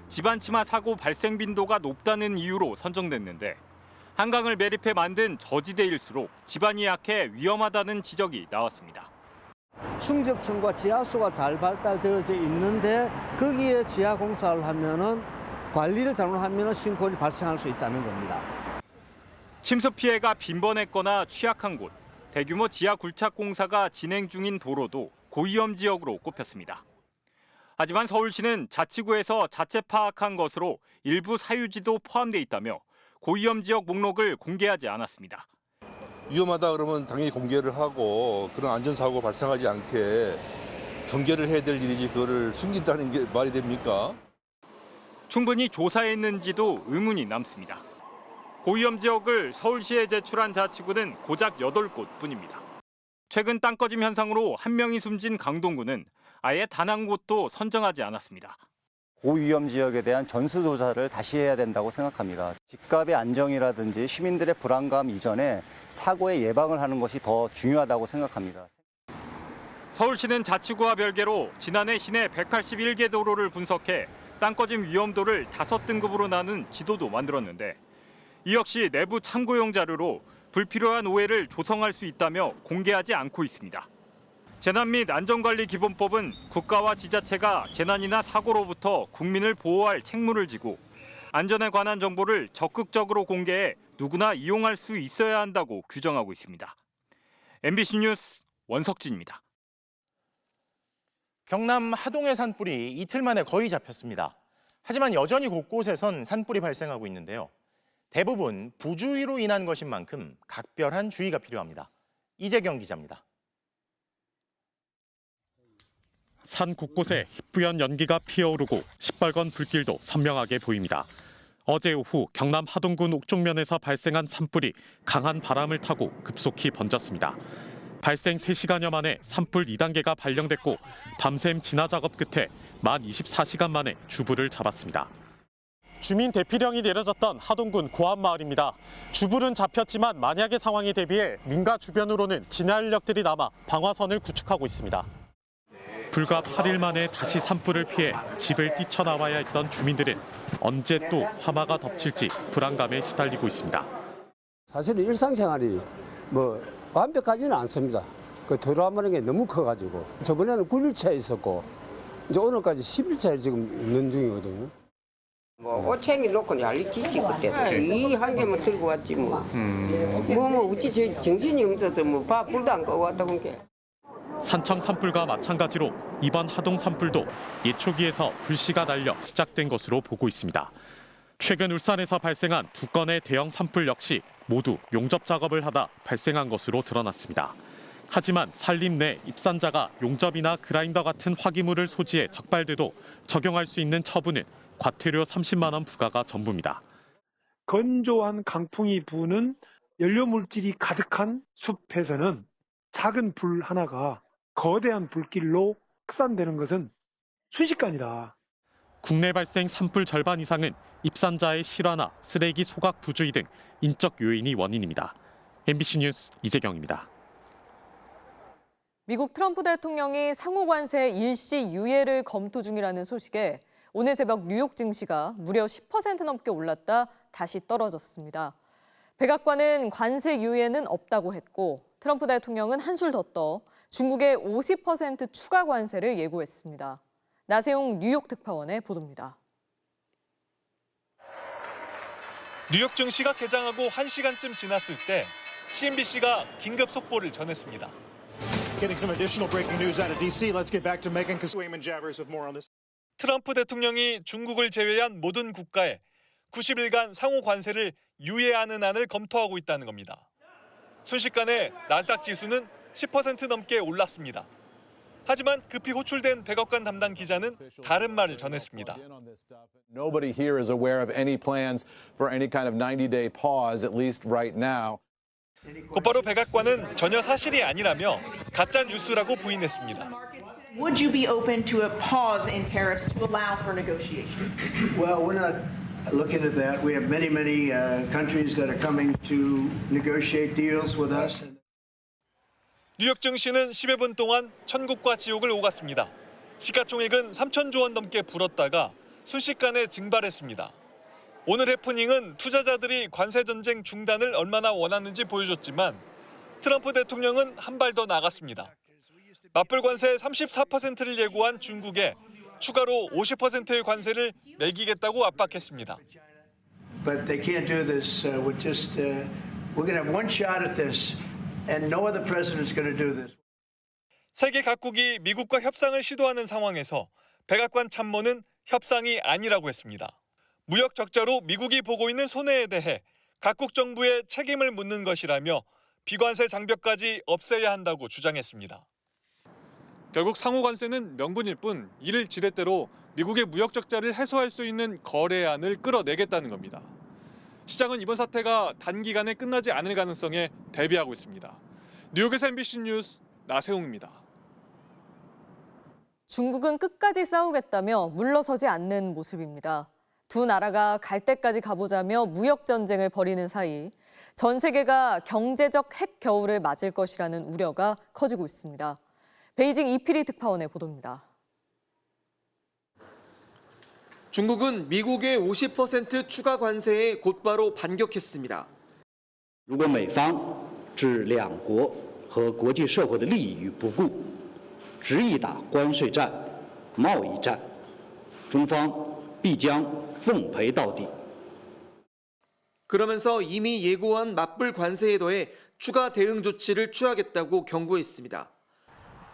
집안 침하 사고 발생 빈도가 높다는 이유로 선정됐는데 한강을 매립해 만든 저지대일수록 집안이 약해 위험하다는 지적이 나왔습니다. 충적층과 지하수가 잘 발달되어져 있는데 거기에 지하 공사를 하면은 관리를 잘못하면 싱크홀이 발생할 수 있다는 겁니다. 침수 피해가 빈번했거나 취약한 곳, 대규모 지하 굴착 공사가 진행 중인 도로도 고위험 지역으로 꼽혔습니다. 하지만 서울시는 자치구에서 자체 파악한 것으로 일부 사유지도 포함돼 있다며 고위험 지역 목록을 공개하지 않았습니다. 위험하다 그러면 당연히 공개를 하고 그런 안전사고가 발생하지 않게 경계를 해야 될 일이지 그거를 숨긴다는 게 말이 됩니까? 충분히 조사했는지도 의문이 남습니다. 고위험 지역을 서울시에 제출한 자치구는 고작 8곳 뿐입니다. 최근 땅꺼짐 현상으로 1명이 숨진 강동구는 아예 단 한 곳도 선정하지 않았습니다. 고위험 지역에 대한 전수조사를 다시 해야 된다고 생각합니다. 집값의 안정이라든지 시민들의 불안감 이전에 사고의 예방을 하는 것이 더 중요하다고 생각합니다. 서울시는 자치구와 별개로 지난해 시내 181개 도로를 분석해 땅꺼짐 위험도를 5등급으로 나눈 지도도 만들었는데 이 역시 내부 참고용 자료로 불필요한 오해를 조성할 수 있다며 공개하지 않고 있습니다. 재난 및 안전관리기본법은 국가와 지자체가 재난이나 사고로부터 국민을 보호할 책무를 지고 안전에 관한 정보를 적극적으로 공개해 누구나 이용할 수 있어야 한다고 규정하고 있습니다. MBC 뉴스 원석진입니다. 경남 하동의 산불이 이틀 만에 거의 잡혔습니다. 하지만 여전히 곳곳에선 산불이 발생하고 있는데요. 대부분 부주의로 인한 것인 만큼 각별한 주의가 필요합니다. 이재경 기자입니다. 산 곳곳에 희뿌연 연기가 피어오르고 시뻘건 불길도 선명하게 보입니다. 어제 오후 경남 하동군 옥종면에서 발생한 산불이 강한 바람을 타고 급속히 번졌습니다. 발생 3시간여 만에 산불 2단계가 발령됐고 밤샘 진화 작업 끝에 만 24시간 만에 주불을 잡았습니다. 주민 대피령이 내려졌던 하동군 고안마을입니다. 주불은 잡혔지만 만약의 상황에 대비해 민가 주변으로는 진화 인력들이 남아 방화선을 구축하고 있습니다. 불과 8일 만에 다시 산불을 피해 집을 뛰쳐나와야 했던 주민들은 언제 또 화마가 덮칠지 불안감에 시달리고 있습니다. 사실 일상생활이 완벽하지는 않습니다. 그 들어와버린 게 너무 커가지고 저번에는 9일차에 있었고 이제 오늘까지 10일차에 지금 있는 중이거든요. 오챙이 놓고 난리 짓지 그때. 이 한 개만 들고 왔지 뭐. 어찌 정신이 없어서 불도 안 끄고 왔다 본 게. 산청 산불과 마찬가지로 이번 하동 산불도 예초기에서 불씨가 날려 시작된 것으로 보고 있습니다. 최근 울산에서 발생한 2건의 대형 산불 역시 모두 용접 작업을 하다 발생한 것으로 드러났습니다. 하지만 산림 내 입산자가 용접이나 그라인더 같은 화기물을 소지해 적발돼도 적용할 수 있는 처분은 과태료 30만 원 부과가 전부입니다. 건조한 강풍이 부는 연료 물질이 가득한 숲에서는 작은 불 하나가 거대한 불길로 확산되는 것은 순식간이다. 국내 발생 산불 절반 이상은 입산자의 실화나 쓰레기 소각 부주의 등 인적 요인이 원인입니다. MBC 뉴스 이재경입니다. 미국 트럼프 대통령이 상호 관세 일시 유예를 검토 중이라는 소식에 오늘 새벽 뉴욕 증시가 무려 10% 넘게 올랐다 다시 떨어졌습니다. 백악관은 관세 유예는 없다고 했고 트럼프 대통령은 한술 더 떠 중국의 50% 추가 관세를 예고했습니다. 나세용 뉴욕 특파원의 보도입니다. 뉴욕 증시가 개장하고 1시간쯤 지났을 때 CNBC가 긴급 속보를 전했습니다. 트럼프 대통령이 중국을 제외한 모든 국가에 90일간 상호 관세를 유예하는 안을 검토하고 있다는 겁니다. 순식간에 나스닥 지수는 10% 넘게 올랐습니다. 하지만 급히 호출된 백악관 담당 기자는 다른 말을 전했습니다. Nobody here is aware of any plans for any kind of 90-day pause, at least right now. 곧바로 백악관은 전혀 사실이 아니라며 가짜 뉴스라고 부인했습니다. Would you be open to a pause in tariffs to allow for negotiations? Well, we're not looking at that. We have many countries that are coming to negotiate deals with us. 뉴욕 증시는 10여 분 동안 천국과 지옥을 오갔습니다. 시가총액은 3천조 원 넘게 불었다가 순식간에 증발했습니다. 오늘 해프닝은 투자자들이 관세 전쟁 중단을 얼마나 원하는지 보여줬지만 트럼프 대통령은 한 발 더 나갔습니다. 맞불 관세 34%를 예고한 중국에 추가로 50%의 관세를 매기겠다고 압박했습니다. But they can't do this. We're going to have one shot at this, and no other president's going to do this. 세계 각국이 미국과 협상을 시도하는 상황에서 백악관 참모는 협상이 아니라고 했습니다. 무역 적자로 미국이 보고 있는 손해에 대해 각국 정부에 책임을 묻는 것이라며 비관세 장벽까지 없애야 한다고 주장했습니다. 결국 상호 관세는 명분일 뿐 이를 지렛대로 미국의 무역 적자를 해소할 수 있는 거래안을 끌어내겠다는 겁니다. 시장은 이번 사태가 단기간에 끝나지 않을 가능성에 대비하고 있습니다. 뉴욕에서 MBC 뉴스 나세웅입니다. 중국은 끝까지 싸우겠다며 물러서지 않는 모습입니다. 두 나라가 갈 때까지 가보자며 무역 전쟁을 벌이는 사이 전 세계가 경제적 핵 겨울을 맞을 것이라는 우려가 커지고 있습니다. 베이징 이필희 특파원의 보도입니다. 중국은 미국의 50% 추가 관세에 곧바로 반격했습니다. 如果美方置两国和国际社会的利益于不顾，执意打关税战、贸易战，中方必将奉陪到底。 그러면서 이미 예고한 맞불 관세에 더해 추가 대응 조치를 취하겠다고 경고했습니다.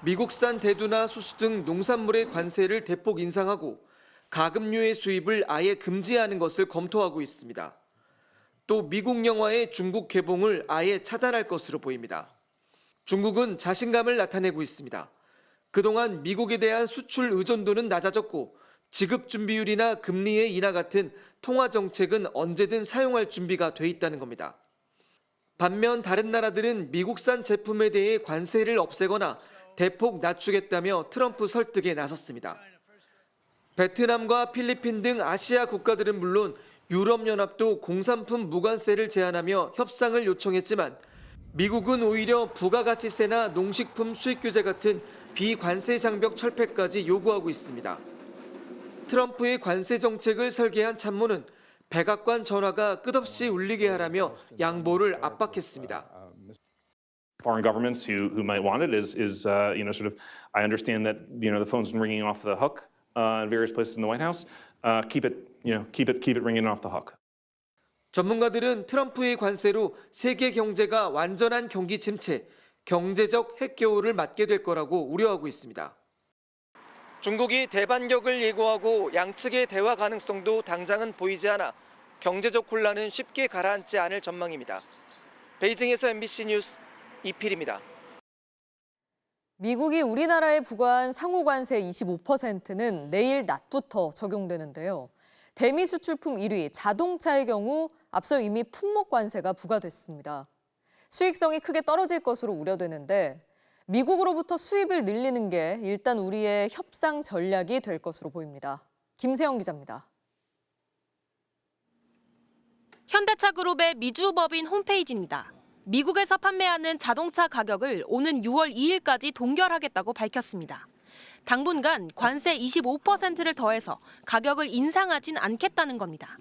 미국산 대두나 수수 등 농산물의 관세를 대폭 인상하고 가금류의 수입을 아예 금지하는 것을 검토하고 있습니다. 또 미국 영화의 중국 개봉을 아예 차단할 것으로 보입니다. 중국은 자신감을 나타내고 있습니다. 그동안 미국에 대한 수출 의존도는 낮아졌고 지급 준비율이나 금리의 인하 같은 통화 정책은 언제든 사용할 준비가 돼 있다는 겁니다. 반면 다른 나라들은 미국산 제품에 대해 관세를 없애거나 대폭 낮추겠다며 트럼프 설득에 나섰습니다. 베트남과 필리핀 등 아시아 국가들은 물론 유럽연합도 공산품 무관세를 제한하며 협상을 요청했지만 미국은 오히려 부가가치세나 농식품 수입 규제 같은 비관세 장벽 철폐까지 요구하고 있습니다. 트럼프의 관세 정책을 설계한 참모는 백악관 전화가 끝없이 울리게 하라며 양보를 압박했습니다. Foreign governments who might want it is sort of I understand that the phone's been ringing off the hook in various places in the White House. Keep it ringing off the hook. 전문가들은 트럼프의 관세로 세계 경제가 완전한 경기 침체, 경제적 핵겨울을 맞게 될 거라고 우려하고 있습니다. 중국이 대반격을 예고하고 양측의 대화 가능성도 당장은 보이지 않아 경제적 혼란은 쉽게 가라앉지 않을 전망입니다. 베이징에서 MBC 뉴스 이필입니다. 미국이 우리나라에 부과한 상호관세 25%는 내일 낮부터 적용되는데요. 대미 수출품 1위 자동차의 경우 앞서 이미 품목 관세가 부과됐습니다. 수익성이 크게 떨어질 것으로 우려되는데 미국으로부터 수입을 늘리는 게 일단 우리의 협상 전략이 될 것으로 보입니다. 김세영 기자입니다. 현대차 그룹의 미주 법인 홈페이지입니다. 미국에서 판매하는 자동차 가격을 오는 6월 2일까지 동결하겠다고 밝혔습니다. 당분간 관세 25%를 더해서 가격을 인상하진 않겠다는 겁니다.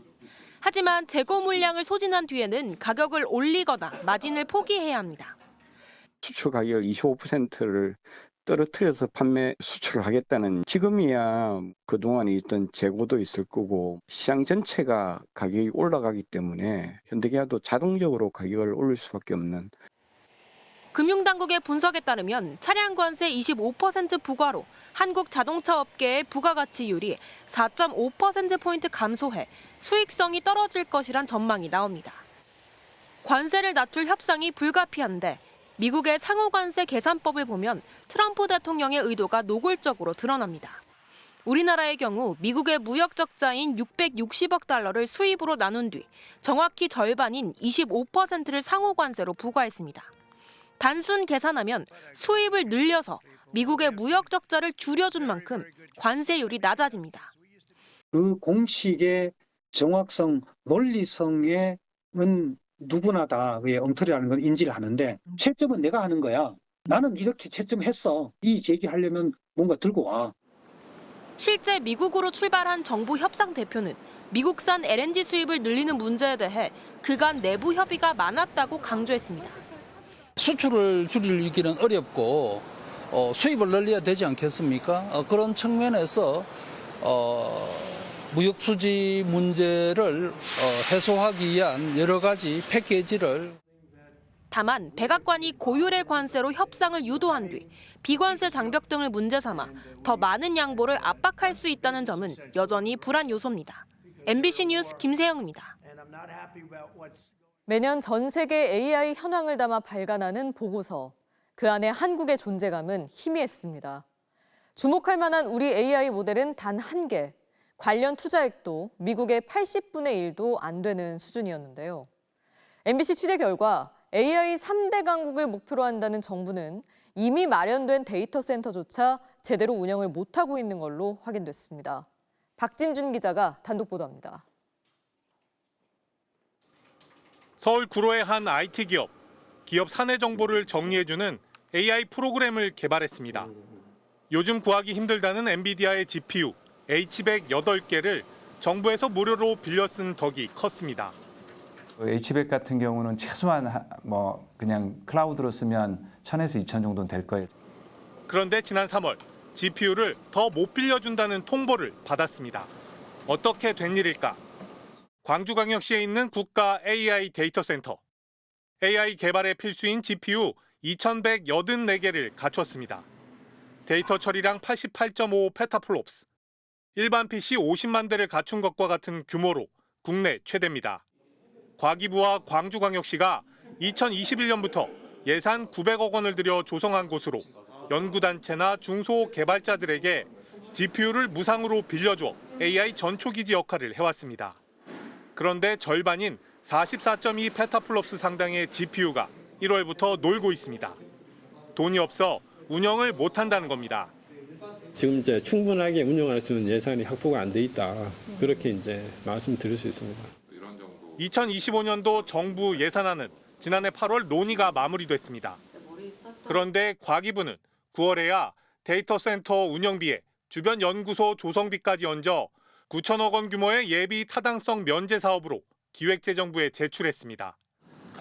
하지만 재고 물량을 소진한 뒤에는 가격을 올리거나 마진을 포기해야 합니다. 수출 가격을 25%를 떨어뜨려서 판매 수출을 하겠다는, 지금이야 그동안에 있던 재고도 있을 거고 시장 전체가 가격이 올라가기 때문에 현대기아도 자동적으로 가격을 올릴 수밖에 없는. 금융당국의 분석에 따르면 차량 관세 25% 부과로 한국 자동차 업계의 부가가치율이 4.5%포인트 감소해 수익성이 떨어질 것이란 전망이 나옵니다. 관세를 낮출 협상이 불가피한데 미국의 상호관세 계산법을 보면 트럼프 대통령의 의도가 노골적으로 드러납니다. 우리나라의 경우 미국의 무역 적자인 660억 달러를 수입으로 나눈 뒤 정확히 절반인 25%를 상호관세로 부과했습니다. 단순 계산하면 수입을 늘려서 미국의 무역 적자를 줄여준 만큼 관세율이 낮아집니다. 그 공식의 정확성, 논리성에는 누구나 다 엉터리라는 건 인지를 하는데 채점은 내가 하는 거야. 나는 이렇게 채점했어. 이 제기하려면 뭔가 들고 와. 실제 미국으로 출발한 정부 협상 대표는 미국산 LNG 수입을 늘리는 문제에 대해 그간 내부 협의가 많았다고 강조했습니다. 수출을 줄이기는 어렵고 수입을 늘려야 되지 않겠습니까? 그런 측면에서 무역 수지 문제를 해소하기 위한 여러 가지 패키지를. 다만 백악관이 고율의 관세로 협상을 유도한 뒤 비관세 장벽 등을 문제 삼아 더 많은 양보를 압박할 수 있다는 점은 여전히 불안 요소입니다. MBC 뉴스 김세영입니다. 매년 전 세계 AI 현황을 담아 발간하는 보고서. 그 안에 한국의 존재감은 희미했습니다. 주목할 만한 우리 AI 모델은 단 1개. 관련 투자액도 미국의 80분의 1도 안 되는 수준이었는데요. MBC 취재 결과 AI 3대 강국을 목표로 한다는 정부는 이미 마련된 데이터 센터조차 제대로 운영을 못하고 있는 걸로 확인됐습니다. 박진준 기자가 단독 보도합니다. 서울 구로의 한 IT 기업 사내 정보를 정리해주는 AI 프로그램을 개발했습니다. 요즘 구하기 힘들다는 엔비디아의 GPU H100 8개를 정부에서 무료로 빌려 쓴 덕이 컸습니다. H100 같은 경우는 최소한 그냥 클라우드로 쓰면 1000에서 2000 정도는 될 거예요. 그런데 지난 3월 GPU를 더 못 빌려준다는 통보를 받았습니다. 어떻게 된 일일까? 광주광역시에 있는 국가 AI 데이터 센터. AI 개발에 필수인 GPU 2184개를 갖췄습니다. 데이터 처리량 88.5 페타플롭스. 일반 PC 50만 대를 갖춘 것과 같은 규모로 국내 최대입니다. 과기부와 광주광역시가 2021년부터 예산 900억 원을 들여 조성한 곳으로 연구단체나 중소개발자들에게 GPU를 무상으로 빌려줘 AI 전초기지 역할을 해왔습니다. 그런데 절반인 44.2 페타플롭스 상당의 GPU가 1월부터 놀고 있습니다. 돈이 없어 운영을 못한다는 겁니다. 지금 이제 충분하게 운영할 수 있는 예산이 확보가 안 돼 있다. 그렇게 이제 말씀드릴 수 있습니다. 2025년도 정부 예산안은 지난해 8월 논의가 마무리됐습니다. 그런데 과기부는 9월에야 데이터 센터 운영비에 주변 연구소 조성비까지 얹어 9천억 원 규모의 예비 타당성 면제 사업으로 기획재정부에 제출했습니다.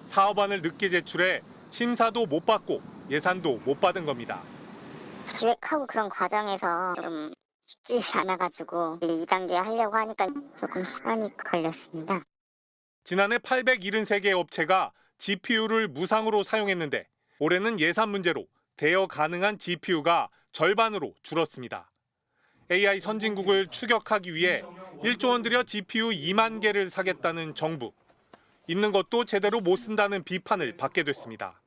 사업안을 늦게 제출해 심사도 못 받고 예산도 못 받은 겁니다. 기획하고 그런 과정에서 좀 쉽지 않아가지고 2단계 하려고 하니까 조금 시간이 걸렸습니다. 지난해 873개 업체가 GPU를 무상으로 사용했는데 올해는 예산 문제로 대여 가능한 GPU가 절반으로 줄었습니다. AI 선진국을 추격하기 위해 1조 원 들여 GPU 2만 개를 사겠다는 정부. 있는 것도 제대로 못 쓴다는 비판을 받게 됐습니다.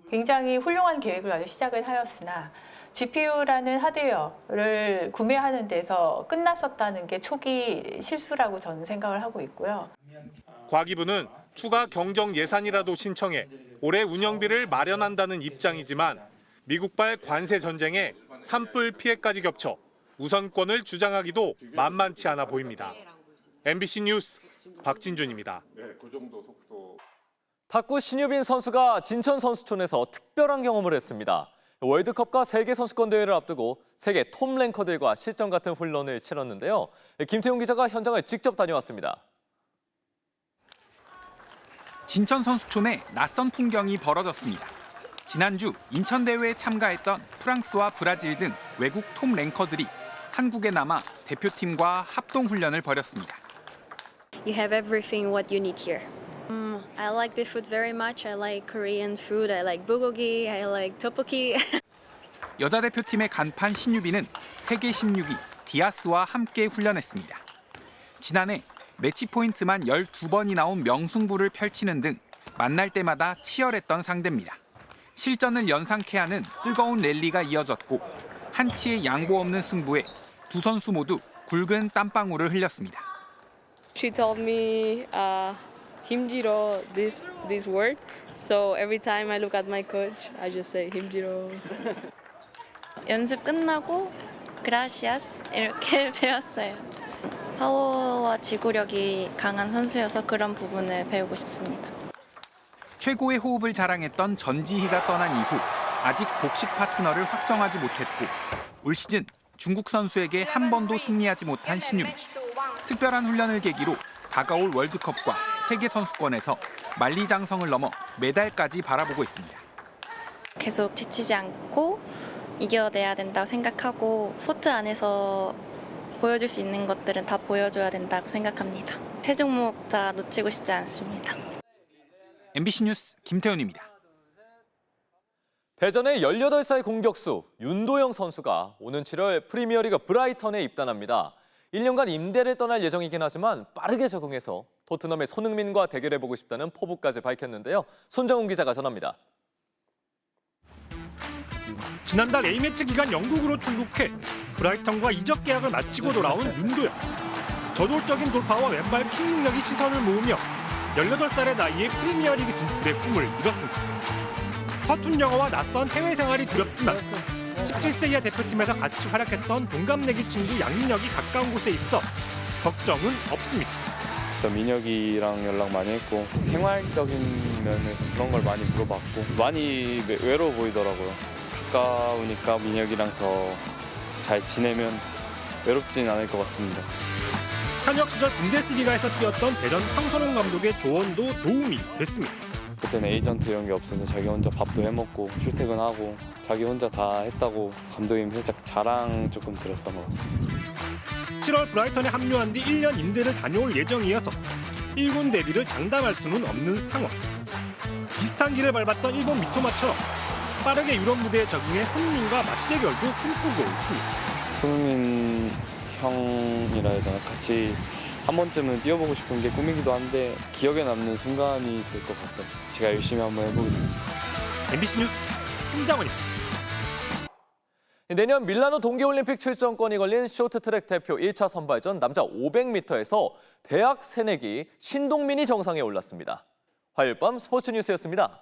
굉장히 훌륭한 계획을 가지고 시작을 하였으나 GPU라는 하드웨어를 구매하는 데서 끝났었다는 게 초기 실수라고 저는 생각을 하고 있고요. 과기부는 추가 경정 예산이라도 신청해 올해 운영비를 마련한다는 입장이지만 미국발 관세 전쟁에 산불 피해까지 겹쳐 우선권을 주장하기도 만만치 않아 보입니다. MBC 뉴스 박진준입니다. 탁구 신유빈 선수가 진천 선수촌에서 특별한 경험을 했습니다. 월드컵과 세계 선수권 대회를 앞두고 세계 톱 랭커들과 실전 같은 훈련을 치렀는데요. 김태용 기자가 현장을 직접 다녀왔습니다. 진천 선수촌에 낯선 풍경이 벌어졌습니다. 지난주 인천 대회에 참가했던 프랑스와 브라질 등 외국 톱 랭커들이 한국에 남아 대표팀과 합동 훈련을 벌였습니다. You have everything what you need here. I like the food very much. I like Korean food. I like bulgogi. I like tteokbokki. 여자 대표팀의 간판 신유빈은 세계 16위 디아스와 함께 훈련했습니다. 지난해 매치 포인트만 12번이 나온 명승부를 펼치는 등 만날 때마다 치열했던 상대입니다. 실전을 연상케 하는 뜨거운 랠리가 이어졌고 한치의 양보 없는 승부에 두 선수 모두 굵은 땀방울을 흘렸습니다. She told me 힘들어 this word. So every time I look at my coach, I just say 힘들어. 연습 끝나고 gracias 이렇게 배웠어요. 파워와 지구력이 강한 선수여서 그런 부분을 배우고 싶습니다. 최고의 호흡을 자랑했던 전지희가 떠난 이후 아직 복식 파트너를 확정하지 못했고 올 시즌 중국 선수에게 한 번도 승리하지 못한 신유빈. 특별한 훈련을 계기로 다가올 월드컵과 세계 선수권에서 만리장성을 넘어 메달까지 바라보고 있습니다. 계속 지치지 않고 이겨내야 된다고 생각하고 코트 안에서 보여줄 수 있는 것들은 다 보여줘야 된다고 생각합니다. 세 종목 다 놓치고 싶지 않습니다. MBC 뉴스 김태훈입니다. 대전의 18살 공격수 윤도영 선수가 오는 7월 프리미어리그 브라이턴에 입단합니다. 1년간 임대를 떠날 예정이긴 하지만 빠르게 적응해서 토트넘의 손흥민과 대결해보고 싶다는 포부까지 밝혔는데요. 손정훈 기자가 전합니다. 지난달 A매치 기간 영국으로 출국해 브라이턴과 이적 계약을 마치고 돌아온 윤도영. 저돌적인 돌파와 왼발 킥 능력이 시선을 모으며 18살의 나이에 프리미어리그 진출의 꿈을 이뤘습니다. 서툰 영어와 낯선 해외 생활이 두렵지만 17세 이하 대표팀에서 같이 활약했던 동갑내기 친구 양민혁이 가까운 곳에 있어 걱정은 없습니다. 일단 민혁이랑 연락 많이 했고 생활적인 면에서 그런 걸 많이 물어봤고 많이 외로워 보이더라고요. 가까우니까 민혁이랑 더 잘 지내면 외롭진 않을 것 같습니다. 현역 시절 분데스리가에서 뛰었던 대전 황선홍 감독의 조언도 도움이 됐습니다. 그때는 에이전트 이런 게 없어서 자기 혼자 밥도 해먹고 출퇴근하고 자기 혼자 다 했다고 감독님 살짝 자랑 조금 들었던 것 같습니다. 7월 브라이턴에 합류한 뒤 1년 임대를 다녀올 예정이어서 1군 데뷔를 장담할 수는 없는 상황. 비슷한 길을 밟았던 일본 미토마처럼 빠르게 유럽 무대에 적응해 손흥민과 맞대결도 꿈꾸고 있습니다. 손흥민 형이라 해야 되나 같이 한 번쯤은 뛰어보고 싶은 게 꿈이기도 한데 기억에 남는 순간이 될 것 같아요. 제가 열심히 한번 해보겠습니다. MBC 뉴스 손정훈입니다. 내년 밀라노 동계올림픽 출전권이 걸린 쇼트트랙 대표 1차 선발전 남자 500m에서 대학 새내기 신동민이 정상에 올랐습니다. 화요일 밤 스포츠 뉴스였습니다.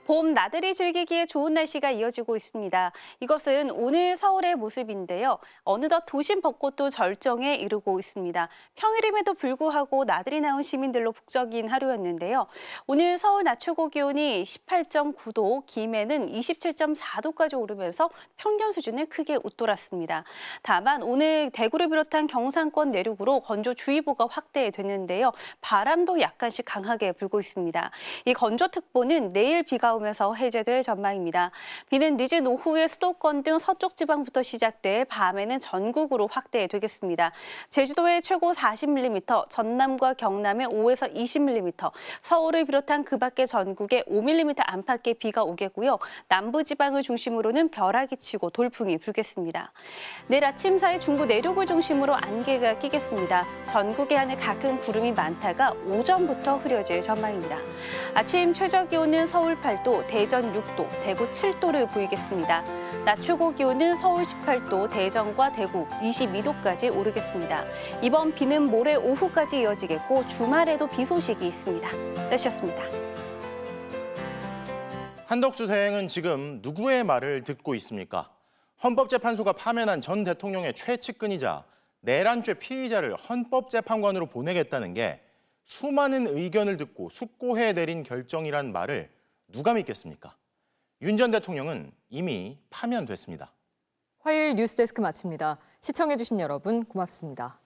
봄 나들이 즐기기에 좋은 날씨가 이어지고 있습니다. 이것은 오늘 서울의 모습인데요. 어느덧 도심 벚꽃도 절정에 이르고 있습니다. 평일임에도 불구하고 나들이 나온 시민들로 북적인 하루였는데요. 오늘 서울 낮 최고 기온이 18.9도, 김해는 27.4도까지 오르면서 평년 수준을 크게 웃돌았습니다. 다만 오늘 대구를 비롯한 경상권 내륙으로 건조주의보가 확대됐는데요. 바람도 약간씩 강하게 불고 있습니다. 이 건조특보는 내일 비가 오면 내려가면서 해제될 전망입니다. 비는 늦은 오후에 수도권 등 서쪽 지방부터 시작돼 밤에는 전국으로 확대되겠습니다. 제주도에 최고 40mm, 전남과 경남에 5에서 20mm, 서울을 비롯한 그 밖의 전국에 5mm 안팎의 비가 오겠고요. 남부지방을 중심으로는 벼락이 치고 돌풍이 불겠습니다. 내일 아침 사이 중부 내륙을 중심으로 안개가 끼겠습니다. 전국의 하늘 가끔 구름이 많다가 오전부터 흐려질 전망입니다. 아침 최저 기온은 서울 8도, 대전 6도, 대구 7도를 보이겠습니다. 낮 최고 기온은 서울 18도, 대전과 대구 22도까지 오르겠습니다. 이번 비는 모레 오후까지 이어지겠고 주말에도 비 소식이 있습니다. 날씨였습니다. 한덕수 대행은 지금 누구의 말을 듣고 있습니까? 헌법재판소가 파면한 전 대통령의 최측근이자 내란죄 피의자를 헌법재판관으로 보내겠다는 게 수많은 의견을 듣고 숙고해 내린 결정이란 말을 누가 믿겠습니까? 윤 전 대통령은 이미 파면됐습니다. 화요일 뉴스데스크 마칩니다. 시청해주신 여러분 고맙습니다.